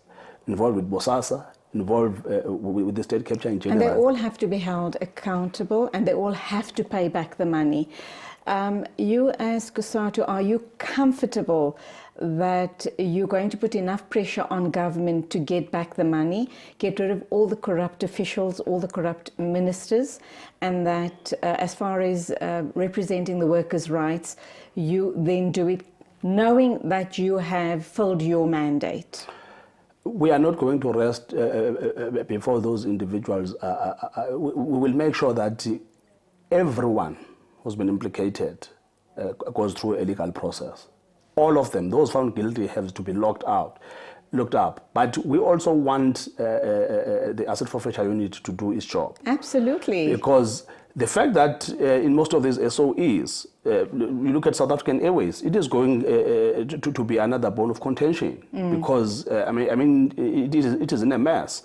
involved with Bosasa, involved with the state capture in general. And they all have to be held accountable, and they all have to pay back the money. You as Cosatu, are you comfortable that you're going to put enough pressure on government to get back the money, get rid of all the corrupt officials, all the corrupt ministers, and that as far as representing the workers' rights, you then do it knowing that you have filled your mandate? We are not going to rest before those individuals. We will make sure that everyone who's been implicated goes through a legal process. All of them, those found guilty, have to be looked up. But we also want the Asset Forfeiture Unit to do its job. Absolutely. Because the fact that in most of these SOEs, you look at South African Airways, it is going to be another bone of contention because it is in a mess.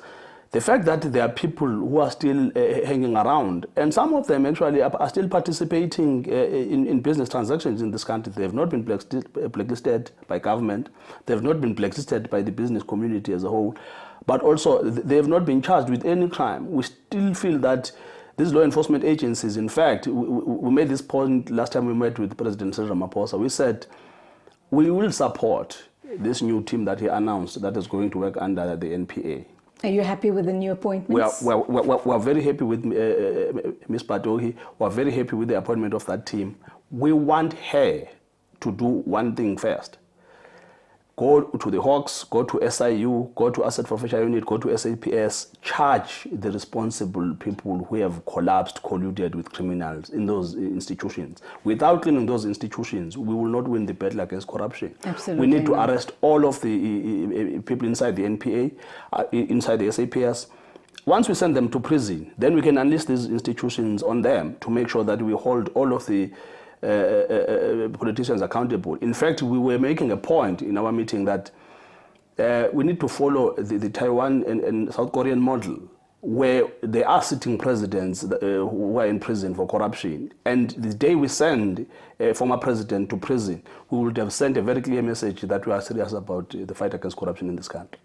The fact that there are people who are still hanging around, and some of them actually are still participating in business transactions in this country. They have not been blacklisted by government. They have not been blacklisted by the business community as a whole. But also, they have not been charged with any crime. We still feel that these law enforcement agencies, in fact, we made this point last time we met with President Cyril Ramaphosa. We said we will support this new team that he announced that is going to work under the NPA. Are you happy with the new appointments? We are very happy with Ms. Patohi. We are very happy with the appointment of that team. We want her to do one thing first. Go to the Hawks, go to SIU, go to Asset Forfeiture Unit, go to SAPS, charge the responsible people who have collapsed, colluded with criminals in those institutions. Without cleaning those institutions, we will not win the battle against corruption. Absolutely. We need to arrest all of the people inside the NPA, inside the SAPS. Once we send them to prison, then we can unleash these institutions on them to make sure that we hold all of the politicians accountable. In fact, we were making a point in our meeting that we need to follow the Taiwan and South Korean model, where there are sitting presidents who are in prison for corruption. And the day we send a former president to prison, we would have sent a very clear message that we are serious about the fight against corruption in this country.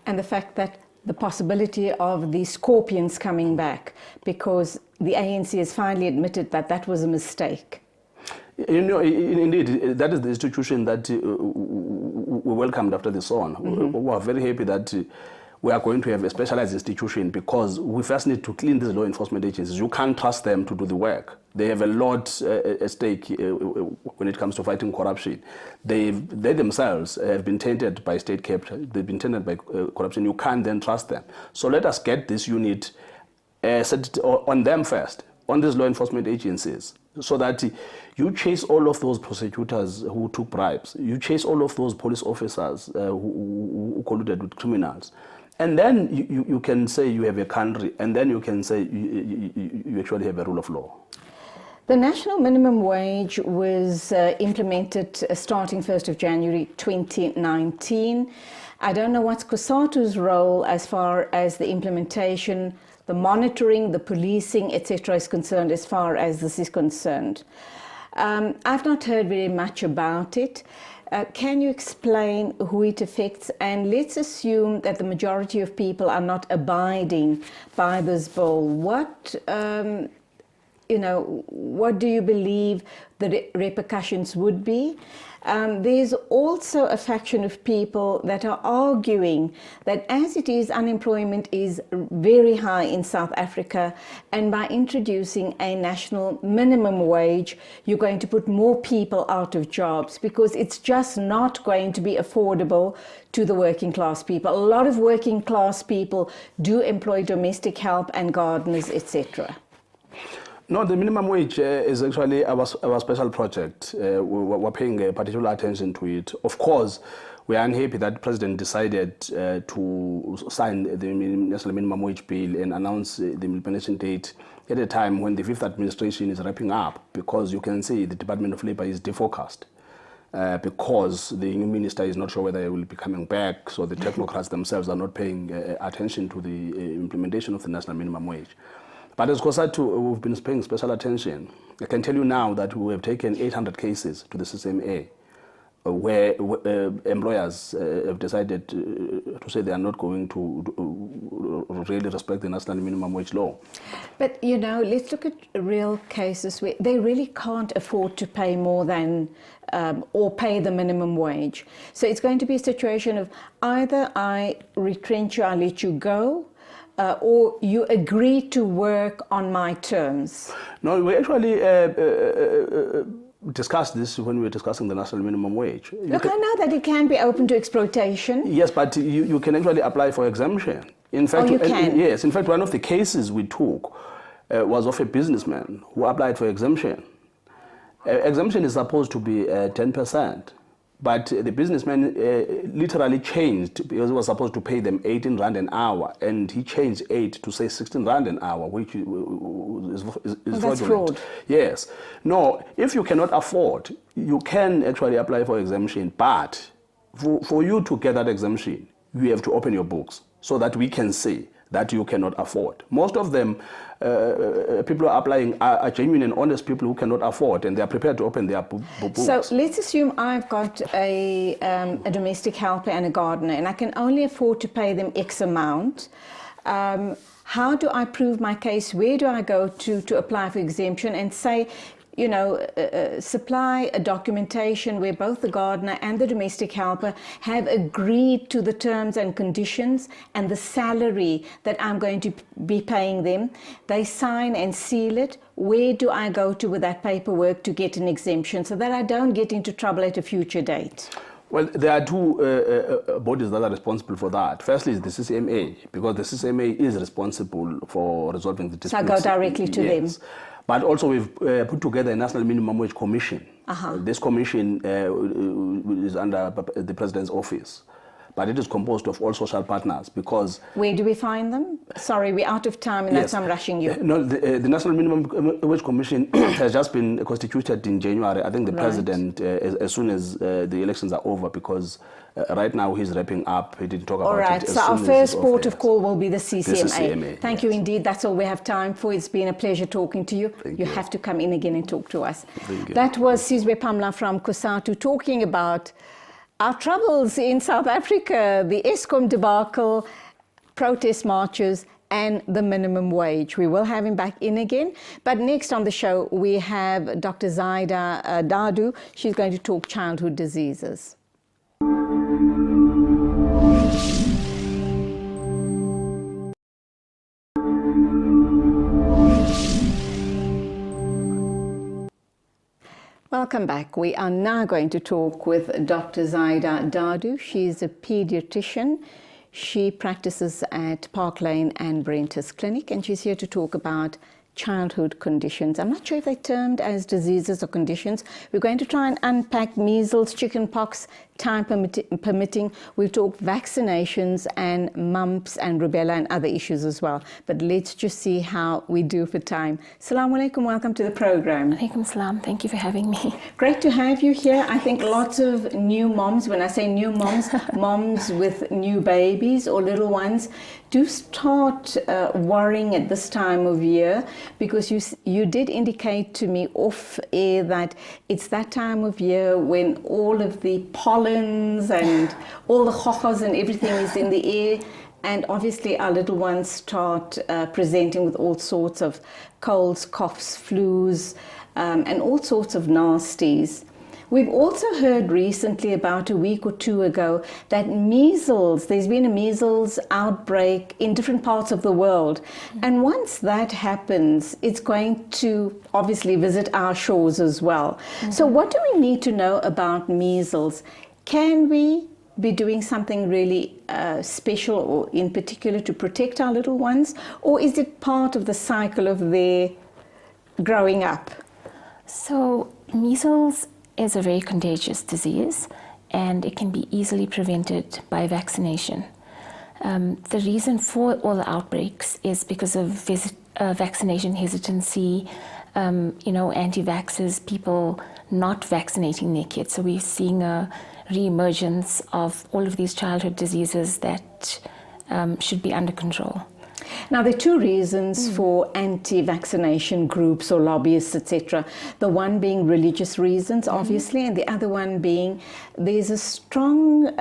And the fact that the possibility of the scorpions coming back, because the ANC has finally admitted that that was a mistake. You know, indeed, that is the institution that we welcomed after the SON. We are very happy that we are going to have a specialized institution because we first need to clean these law enforcement agencies. You can't trust them to do the work. They have a lot at stake when it comes to fighting corruption. They themselves have been tainted by state capture. They've been tainted by corruption. You can't then trust them. So let us get this unit set on them first, on these law enforcement agencies, so that you chase all of those prosecutors who took bribes, you chase all of those police officers who colluded with criminals, and then you can say you have a country, and then you can say you actually have a rule of law. The national minimum wage was implemented starting 1st of January 2019. I don't know what's Cosatu's role as far as the implementation, the monitoring, the policing, etc. is concerned as far as this is concerned. I've not heard very much about it. Can you explain who it affects? And let's assume that the majority of people are not abiding by this bill. What do you believe the repercussions would be? There's also a faction of people that are arguing that as it is, unemployment is very high in South Africa, and by introducing a national minimum wage, you're going to put more people out of jobs because it's just not going to be affordable to the working class people. A lot of working class people do employ domestic help and gardeners, etc. No, the minimum wage is actually our special project. We're paying particular attention to it. Of course, we are unhappy that the President decided to sign the national minimum wage bill and announce the implementation date at a time when the fifth administration is wrapping up, because you can see the Department of Labor is defocused. Because the new minister is not sure whether he will be coming back, so the technocrats themselves are not paying attention to the implementation of the national minimum wage. But as Cosatu, we've been paying special attention. I can tell you now that we have taken 800 cases to the CCMA where employers have decided to say they are not going to really respect the national minimum wage law. But, let's look at real cases where they really can't afford to pay more than or pay the minimum wage. So it's going to be a situation of either I retrench you, I let you go, or you agree to work on my terms? No, we actually discussed this when we were discussing the national minimum wage. Look, I know that it can be open to exploitation. Yes, but you can actually apply for exemption. In fact, you can? Yes. In fact, one of the cases we took was of a businessman who applied for exemption. Exemption is supposed to be 10%. But the businessman literally changed, because he was supposed to pay them 18 Rand an hour, and he changed 8 to say 16 Rand an hour, which is that's fraud. Yes. No, if you cannot afford, you can actually apply for exemption, but for you to get that exemption, you have to open your books so that we can see that you cannot afford. Most of them, people are applying are genuine and honest people who cannot afford, and they are prepared to open their books. So let's assume I've got a domestic helper and a gardener, and I can only afford to pay them X amount. How do I prove my case? Where do I go to apply for exemption and say, you know, supply a documentation where both the gardener and the domestic helper have agreed to the terms and conditions and the salary that I'm going to be paying them. They sign and seal it. Where do I go to with that paperwork to get an exemption so that I don't get into trouble at a future date? Well, there are two bodies that are responsible for that. Firstly is the CCMA, because the CCMA is responsible for resolving the disputes. So I go directly to them. But also we've put together a National Minimum Wage Commission. This commission is under the President's office. But it is composed of all social partners, because... Where do we find them? Sorry, we're out of time and that's why I'm rushing you. No, the National Minimum Wage Commission has just been constituted in January. I think the President, as soon as the elections are over, because right now he's wrapping up, he didn't talk about it. All right, so our first port of call will be the CCMA. Thank you indeed. That's all we have time for. It's been a pleasure talking to you. You have to come in again and talk to us. That was Sizwe Pamla from Cosatu talking about our troubles in South Africa, the Eskom debacle, protest marches, and the minimum wage. We will have him back in again. But next on the show, we have Dr. Zaida Dadu. She's going to talk childhood diseases. Welcome back. We are now going to talk with Dr. Zaida Dadu. She's a pediatrician. She practices at Park Lane and Brentus Clinic, and she's here to talk about childhood conditions. I'm not sure if they're termed as diseases or conditions. We're going to try and unpack measles, chickenpox, time permitting. We'll talk vaccinations and mumps and rubella and other issues as well. But let's just see how we do for time. Assalamu alaikum, welcome to the program. Alaikum salam, thank you for having me. Great to have you here. I think lots of new moms, when I say new moms, moms with new babies or little ones, do start worrying at this time of year, because you did indicate to me off air that it's that time of year when all of the pollens and all the chochos and everything is in the air, and obviously our little ones start presenting with all sorts of colds, coughs, flus, and all sorts of nasties. We've also heard recently, about a week or two ago, that measles, there's been a measles outbreak in different parts of the world. And once that happens, it's going to obviously visit our shores as well. So what do we need to know about measles? Can we be doing something really special or in particular to protect our little ones? Or is it part of the cycle of their growing up? So measles is a very contagious disease, and it can be easily prevented by vaccination. The reason for all the outbreaks is because of vaccination hesitancy, anti-vaxxers, people not vaccinating their kids. So we're seeing a re-emergence of all of these childhood diseases that should be under control. Now, there are two reasons for anti-vaccination groups or lobbyists, etc. The one being religious reasons, obviously, and the other one being there's a strong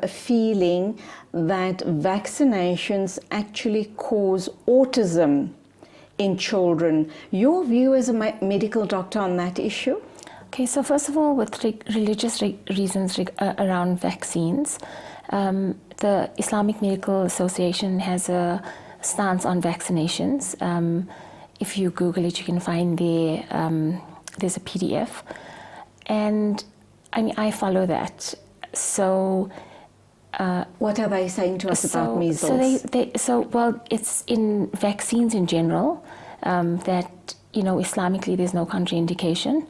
feeling that vaccinations actually cause autism in children. Your view as a medical doctor on that issue? Okay, so first of all, with religious reasons around vaccines, the Islamic Medical Association has a stance on vaccinations. If you Google it, you can find there's a PDF. And I mean, I follow that. So what are they saying to us about measles? Well, it's in vaccines in general that, you know, Islamically there's no contraindication.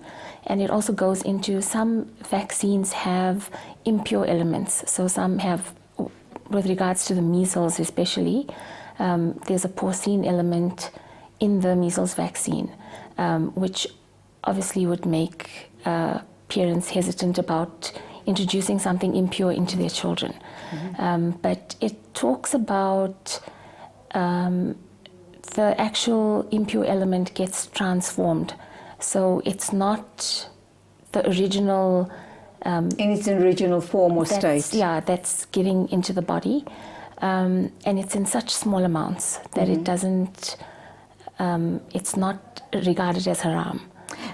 And it also goes into some vaccines have impure elements. So some have, with regards to the measles especially, there's a porcine element in the measles vaccine, which obviously would make parents hesitant about introducing something impure into their children. But it talks about the actual impure element gets transformed. So it's not the original... in its original form or state. Yeah, that's getting into the body. And it's in such small amounts that it doesn't... it's not regarded as haram.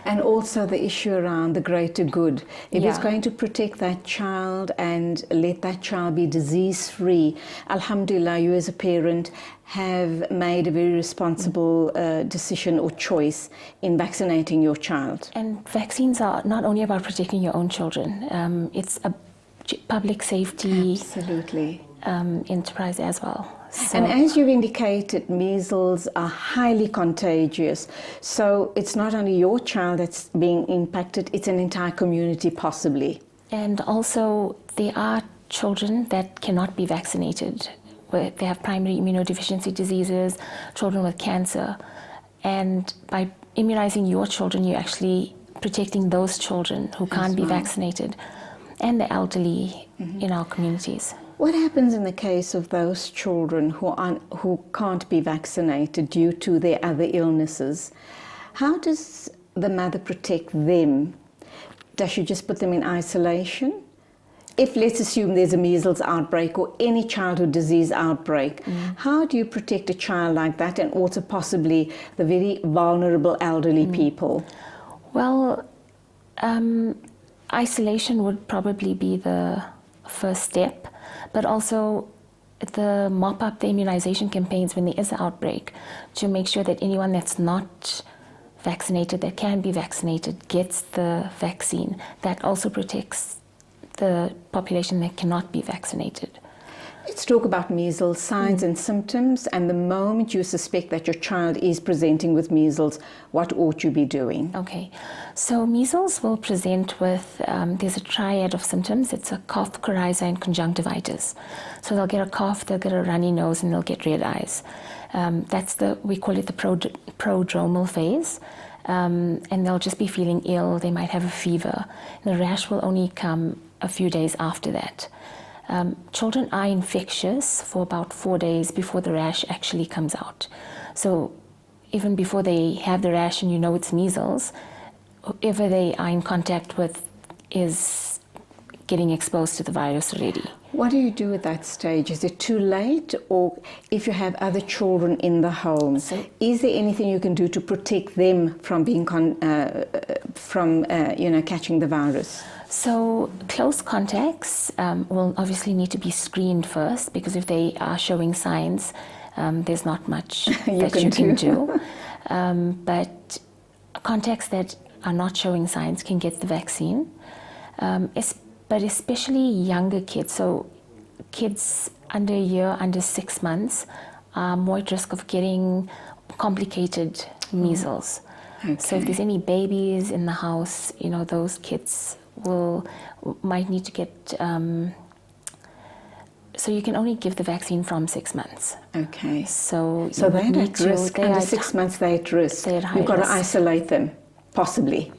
And also the issue around the greater good. If it's Yeah. going to protect that child and let that child be disease-free, alhamdulillah, you as a parent have made a very responsible decision or choice in vaccinating your child. And vaccines are not only about protecting your own children. It's a public safety Absolutely. enterprise as well. So, And as you've indicated, measles are highly contagious. So it's not only your child that's being impacted, it's an entire community possibly. and also there are children that cannot be vaccinated. Where they have primary immunodeficiency diseases, children with cancer. And by immunizing your children, you're actually protecting those children who can't be vaccinated, and the elderly in our communities. What happens in the case of those children who can't be vaccinated due to their other illnesses? How does the mother protect them? Does she just put them in isolation? If, let's assume, there's a measles outbreak or any childhood disease outbreak, how do you protect a child like that, and also possibly the very vulnerable elderly people? Well, isolation would probably be the first step, but also the mop up the immunization campaigns when there is an outbreak to make sure that anyone that's not vaccinated, that can be vaccinated, gets the vaccine. That also protects the population that cannot be vaccinated. Let's talk about measles, signs and symptoms, and the moment you suspect that your child is presenting with measles, what ought you be doing? Okay, so measles will present with, there's a triad of symptoms. It's a cough, coryza, and conjunctivitis. So they'll get a cough, they'll get a runny nose, and they'll get red eyes. We call it the prodromal phase. And they'll just be feeling ill, they might have a fever. And the rash will only come a few days after that. Children are infectious for about 4 days before the rash actually comes out. So even before they have the rash and you know it's measles, whoever they are in contact with is getting exposed to the virus already. What do you do at that stage? Is it too late? Or if you have other children in the home, is there anything you can do to protect them from being catching the virus? So close contacts will obviously need to be screened first, because if they are showing signs, there's not much that you can do. But contacts that are not showing signs can get the vaccine. But especially younger kids, so kids under a year, under 6 months, are more at risk of getting complicated measles. Okay. So if there's any babies in the house, you know, those kids might need to get, so you can only give the vaccine from 6 months. Okay. So they're at risk, under 6 months they're at risk. They're at high You've got to risk. isolate them, possibly.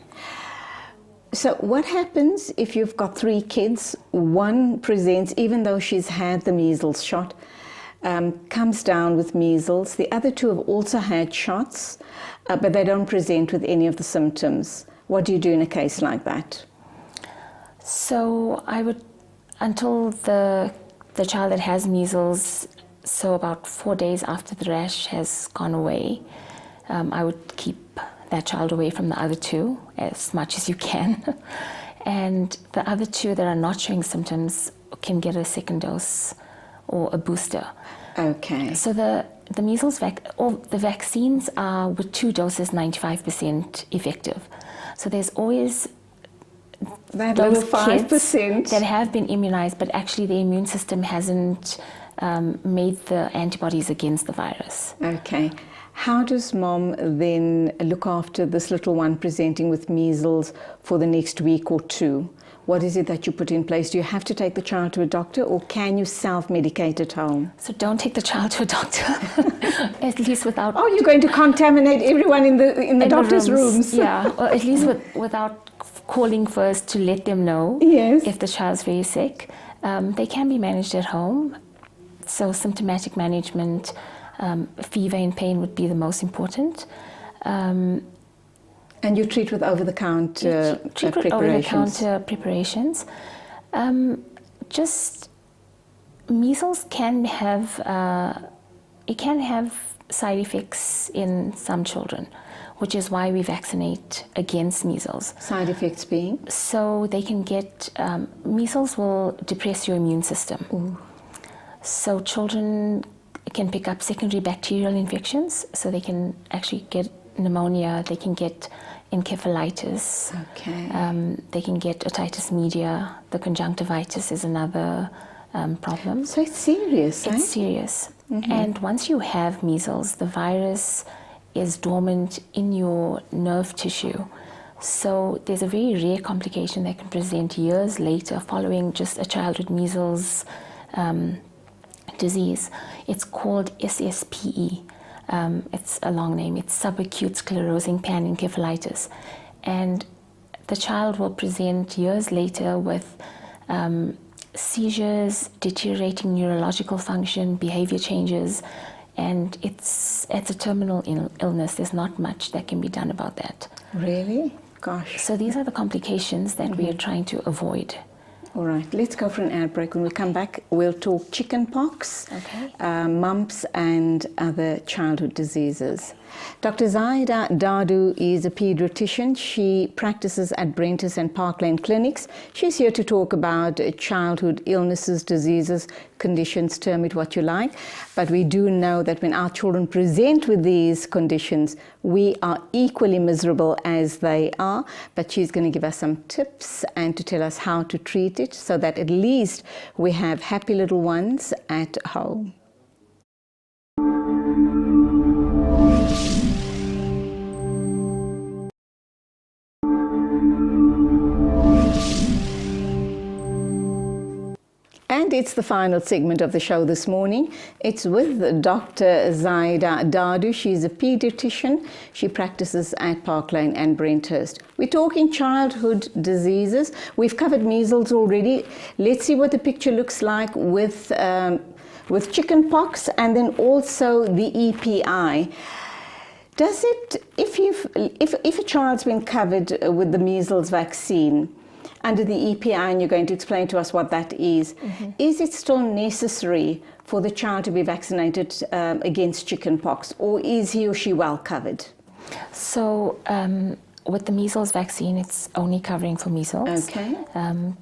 So what happens if you've got 3 kids, one presents, even though she's had the measles shot, comes down with measles, the other 2 have also had shots, but they don't present with any of the symptoms. What do you do in a case like that? So I would, until the child that has measles, so about 4 days after the rash has gone away, I would keep that child away from the other 2 as much as you can. And the other 2 that are not showing symptoms can get a second dose or a booster. Okay. So the measles the vaccines are with 2 doses 95% effective. So there's always That those little 5%. kids that have been immunized, but actually their immune system hasn't made the antibodies against the virus. Okay. How does mom then look after this little one presenting with measles for the next week or two? What is it that you put in place? Do you have to take the child to a doctor, or can you self-medicate at home? So don't take the child to a doctor, at least without... Oh, you're going to contaminate everyone in the doctor's rooms. Yeah, or at least without calling first to let them know Yes. if the child's very sick. They can be managed at home. So symptomatic management, fever and pain would be the most important. And you treat with over-the-counter Treat with over-the-counter preparations. Just measles can have side effects in some children, which is why we vaccinate against measles. Side effects being? So they can get, measles will depress your immune system. Ooh. So children can pick up secondary bacterial infections, so they can actually get pneumonia, they can get encephalitis, Okay. they can get otitis media, the conjunctivitis is another problem. So it's serious, It's eh? serious. And once you have measles, the virus is dormant in your nerve tissue. So there's a very rare complication that can present years later following just a childhood measles disease. It's called SSPE. It's a long name. It's subacute sclerosing panencephalitis. And the child will present years later with seizures, deteriorating neurological function, behavior changes, and it's a terminal illness. There's not much that can be done about that. Really? Gosh. So these are the complications that we are trying to avoid. All right, let's go for an ad break. When we come back, we'll talk chicken pox, Okay. mumps, and other childhood diseases. Dr. Zaida Dadu is a pediatrician. She practices at Brentus and Park Lane clinics. She's here to talk about childhood illnesses, diseases, conditions, term it what you like. But we do know that when our children present with these conditions, we are equally miserable as they are. But she's going to give us some tips and to tell us how to treat it so that at least we have happy little ones at home. And it's the final segment of the show this morning. It's with Dr. Zaida Dadu. She's a pediatrician. She practices at Park Lane and Brenthurst. We're talking childhood diseases. We've covered measles already. Let's see what the picture looks like with chicken pox and then also the EPI. Does it, if a child's been covered with the measles vaccine, under the EPI, and you're going to explain to us what that is it still necessary for the child to be vaccinated against chickenpox, or is he or she well covered? So with the measles vaccine, it's only covering for measles. Okay.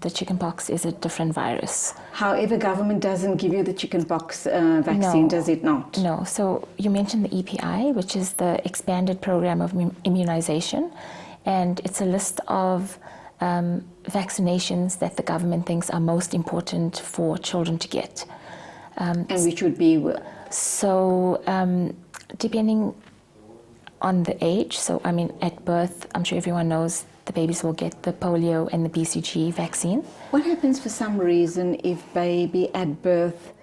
The chickenpox is a different virus. However, government doesn't give you the chickenpox vaccine, No. does it not? No. So you mentioned the EPI, which is the expanded program of immunization, and it's a list of vaccinations that the government thinks are most important for children to get. And which would be? So depending on the age, so I mean at birth, I'm sure everyone knows the babies will get the polio and the BCG vaccine. What happens for some reason if baby at birth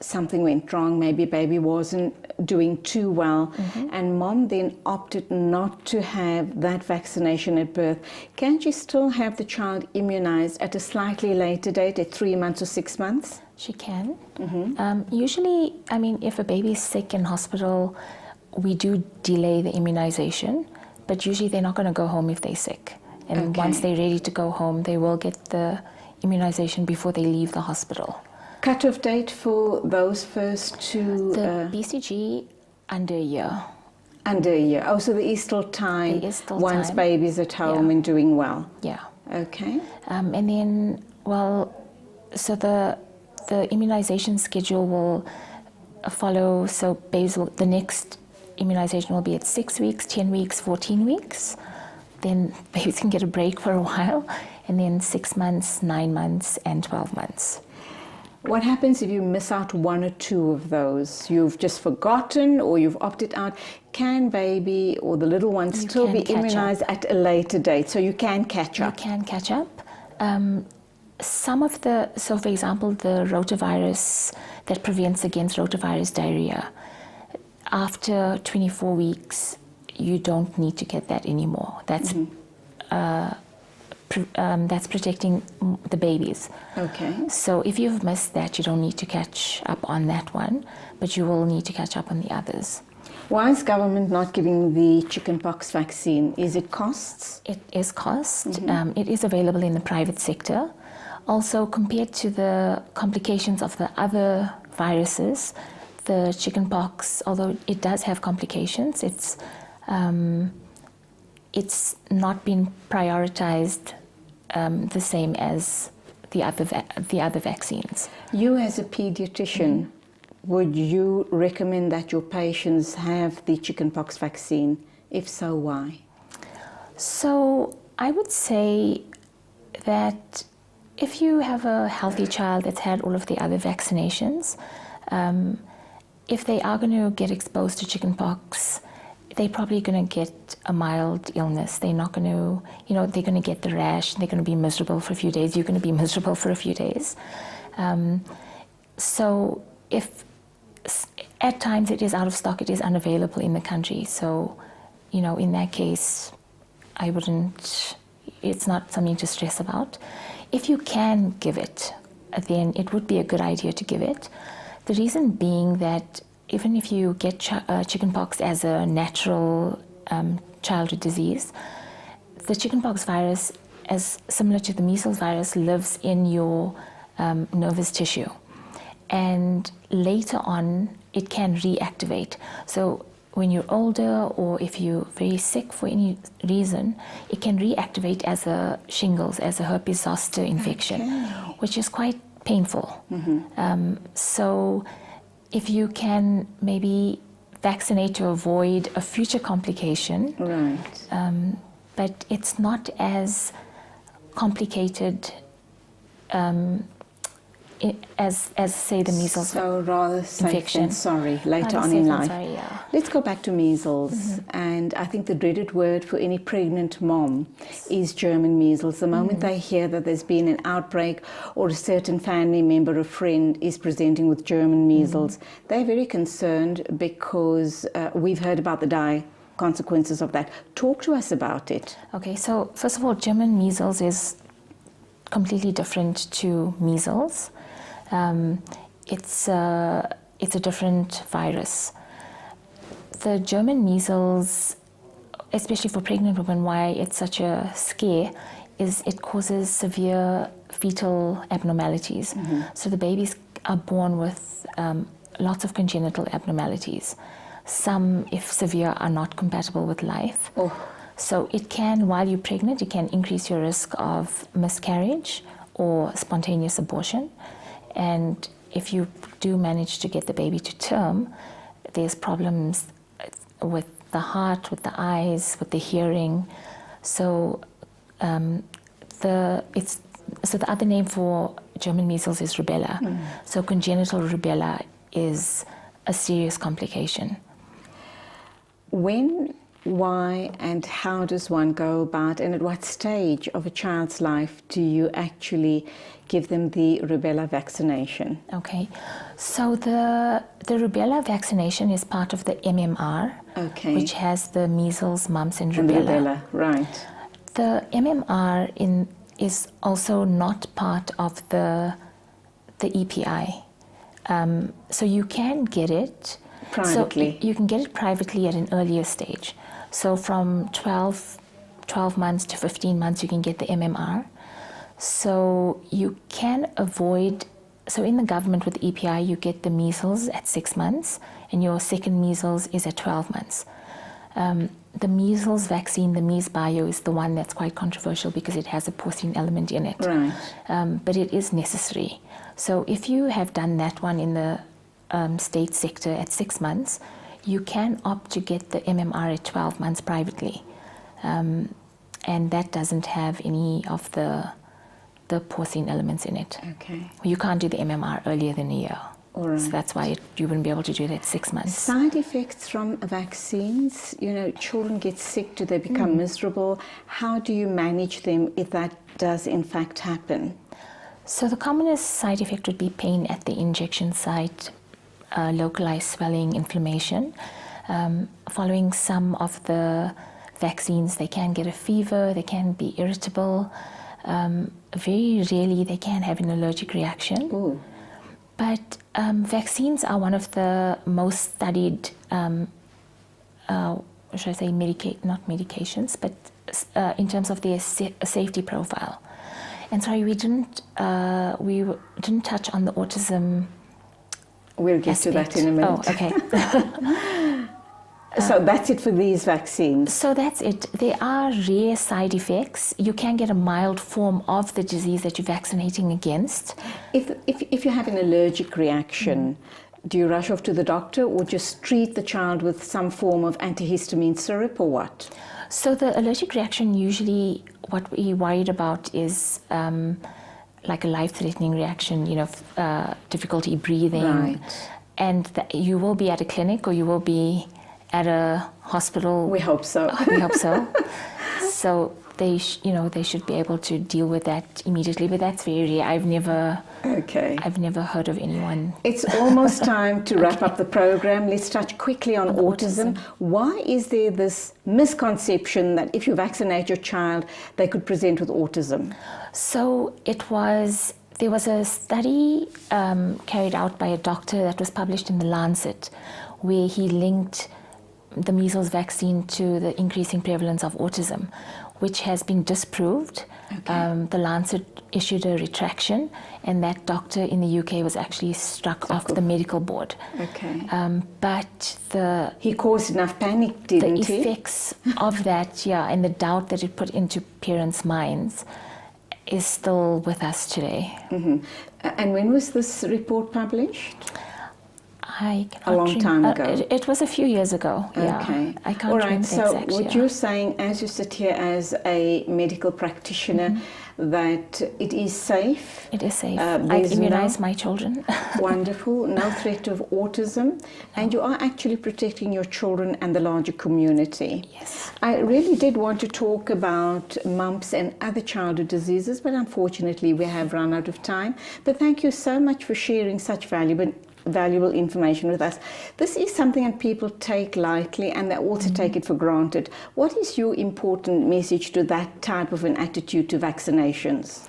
something went wrong, maybe baby wasn't doing too well, and mom then opted not to have that vaccination at birth? Can she still have the child immunized at a slightly later date, at 3 months or 6 months? She can. Usually, I mean, if a baby is sick in hospital, we do delay the immunization, but usually they're not going to go home if they're sick. And Okay. once they're ready to go home, they will get the immunization before they leave the hospital. Cut-off date for those first two? The BCG, under a year. Under a year. Oh, so there is still time There is still once time. baby's at home Yeah. and doing well. Yeah. Okay. And then, well, so the immunization schedule will follow, so babies will, the next immunization will be at 6 weeks, 10 weeks, 14 weeks. Then babies can get a break for a while. and then 6 months, 9 months, and 12 months. What happens if you miss out one or two of those? You've just forgotten or you've opted out. Can baby or the little one still be immunized at a later date? So you can catch up? You can catch up. So for example, the rotavirus that prevents against rotavirus diarrhea, after 24 weeks, you don't need to get that anymore. That's that's protecting the babies. Okay. So if you've missed that, you don't need to catch up on that one, but you will need to catch up on the others. Why is government not giving the chickenpox vaccine? Is it costs? It is cost. It is available in the private sector. Also, compared to the complications of the other viruses, the chickenpox, although it does have complications, it's not been prioritized the same as the other vaccines. You as a pediatrician, would you recommend that your patients have the chickenpox vaccine? If so, why? So I would say that if you have a healthy child that's had all of the other vaccinations, if they are going to get exposed to chickenpox, they're probably going to get a mild illness. They're not going to, they're going to get the rash. They're going to be miserable for a few days. You're going to be miserable for a few days. So if at times it is out of stock, it is unavailable in the country. So, in that case, it's not something to stress about. If you can give it, then it would be a good idea to give it. The reason being that even if you get chickenpox as a natural childhood disease, the chickenpox virus, as similar to the measles virus, lives in your nervous tissue. And later on, it can reactivate. So when you're older or if you're very sick for any reason, it can reactivate as a shingles, as a herpes zoster infection, which is quite painful. So if you can maybe vaccinate to avoid a future complication, Right. but it's not as complicated as say the measles So rather safe infection. than sorry later Rather on safe in than life. sorry, yeah. Let's go back to measles. And I think the dreaded word for any pregnant mom is German measles. The moment they hear that there's been an outbreak or a certain family member or friend is presenting with German measles, they're very concerned because we've heard about the dire consequences of that. Talk to us about it. Okay, so first of all, German measles is completely different to measles. It's a different virus. The German measles, especially for pregnant women, why it's such a scare is it causes severe fetal abnormalities. So the babies are born with lots of congenital abnormalities. Some, if severe, are not compatible with life. So it can, while you're pregnant, it can increase your risk of miscarriage or spontaneous abortion. And if you do manage to get the baby to term, there's problems with the heart, with the eyes, with the hearing. So the other name for German measles is rubella. So congenital rubella is a serious complication. When, why, and how does one go about, and at what stage of a child's life do you actually give them the rubella vaccination? Okay, so the rubella vaccination is part of the MMR, which has the measles, mumps, and rubella. Right. The MMR is also not part of the EPI. So you can get it privately. So you can get it privately at an earlier stage. So from 12 months to 15 months, you can get the MMR. So you can avoid, so in the government with EPI, you get the measles at 6 months, and your second measles is at 12 months. The measles vaccine, the MEAS Bio, is the one that's quite controversial because it has a porcine element in it. Right. But it is necessary. So if you have done that one in the state sector at 6 months, you can opt to get the MMR at 12 months privately. And that doesn't have any of the the porcine elements in it. Okay. You can't do the MMR earlier than a year. All right. So that's why you wouldn't be able to do it at 6 months. Side effects from vaccines, children get sick, do they become miserable? How do you manage them if that does in fact happen? So the commonest side effect would be pain at the injection site, localized swelling, inflammation. Following some of the vaccines, they can get a fever, they can be irritable. Very rarely they can have an allergic reaction. Ooh. But vaccines are one of the most studied, should I say, not medications, but in terms of their safety profile. And sorry, we didn't touch on the autism. We'll get to that in a minute. Oh, okay. So that's it for these vaccines. So that's it. There are rare side effects. You can get a mild form of the disease that you're vaccinating against. If you have an allergic reaction, do you rush off to the doctor or just treat the child with some form of antihistamine syrup or what? So the allergic reaction, usually what we're worried about is like a life-threatening reaction, difficulty breathing. Right. And you will be at a clinic or you will be at a hospital. We hope so. We hope so. So they should be able to deal with that immediately, but that's very rare. I've never heard of anyone. It's almost time to wrap up the program. Let's touch quickly on autism. Why is there this misconception that if you vaccinate your child, they could present with autism? So there was a study carried out by a doctor that was published in the Lancet, where he linked the measles vaccine to the increasing prevalence of autism, which has been disproved. Okay. The Lancet issued a retraction, and that doctor in the UK was actually struck off the medical board. Okay. But he caused enough panic, didn't he? The effects of that, and the doubt that it put into parents' minds is still with us today. Mm-hmm. And when was this report published? A long time ago. It was a few years ago. Okay. Yeah. I can't All right. remember So exact what year. you're saying, as you sit here as a medical practitioner, that it is safe. It is safe. I've immunized my children. Wonderful. No threat of autism, and you are actually protecting your children and the larger community. Yes. I really did want to talk about mumps and other childhood diseases, but unfortunately we have run out of time. But thank you so much for sharing such valuable information with us. This is something that people take lightly, and they also take it for granted. What is your important message to that type of an attitude to vaccinations?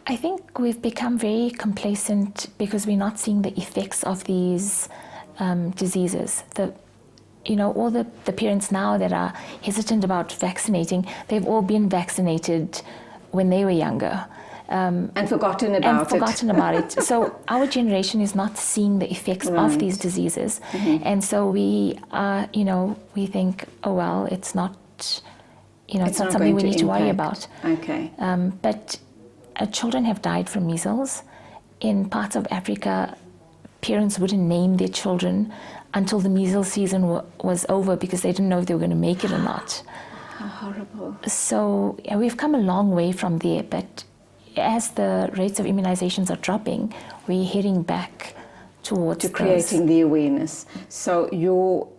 I think we've become very complacent because we're not seeing the effects of these diseases. All the parents now that are hesitant about vaccinating, they've all been vaccinated when they were younger. And forgotten about it. So our generation is not seeing the effects of these diseases. And so we we think, oh well, it's not something we need to worry about. Okay. But children have died from measles. In parts of Africa, parents wouldn't name their children until the measles season was over because they didn't know if they were going to make it or not. How horrible. So we've come a long way from there, but as the rates of immunizations are dropping, we're heading back towards creating the awareness. So your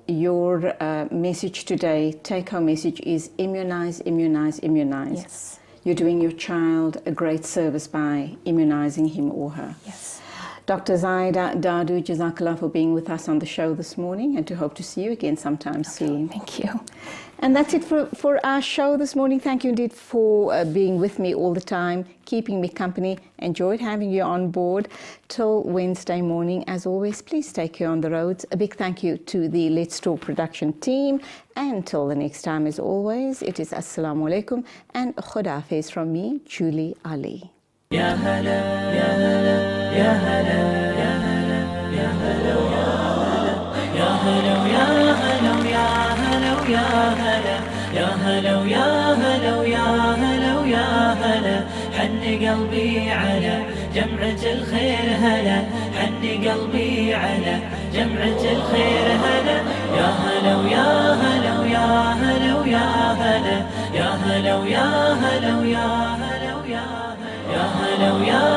message today, take-home message, is immunize, immunize, immunize. Yes. You're doing your child a great service by immunizing him or her. Yes. Dr. Zaida Dadu, Jazakallah for being with us on the show this morning, and to hope to see you again sometime soon. Thank you. And that's it for our show this morning. Thank you indeed for being with me all the time, keeping me company. Enjoyed having you on board. Till Wednesday morning, as always, please take care on the roads. A big thank you to the Let's Talk production team. And till the next time, as always, it is Assalamu Alaikum and Khuda Hafiz from me, Julie Ali. يا هلا يا هلا يا هلا يا هلا يا هلا يا هلا يا هلا يا هلا يا هلا يا هلا يا هلا يا هلا يا هلا حن قلبي على جمعة الخير هلا حن قلبي على جمعة الخير هلا يا هلا ويا هلا ويا هلا ويا هلا يا هلا ويا هلا ويا هلا ويا هلا hello, ya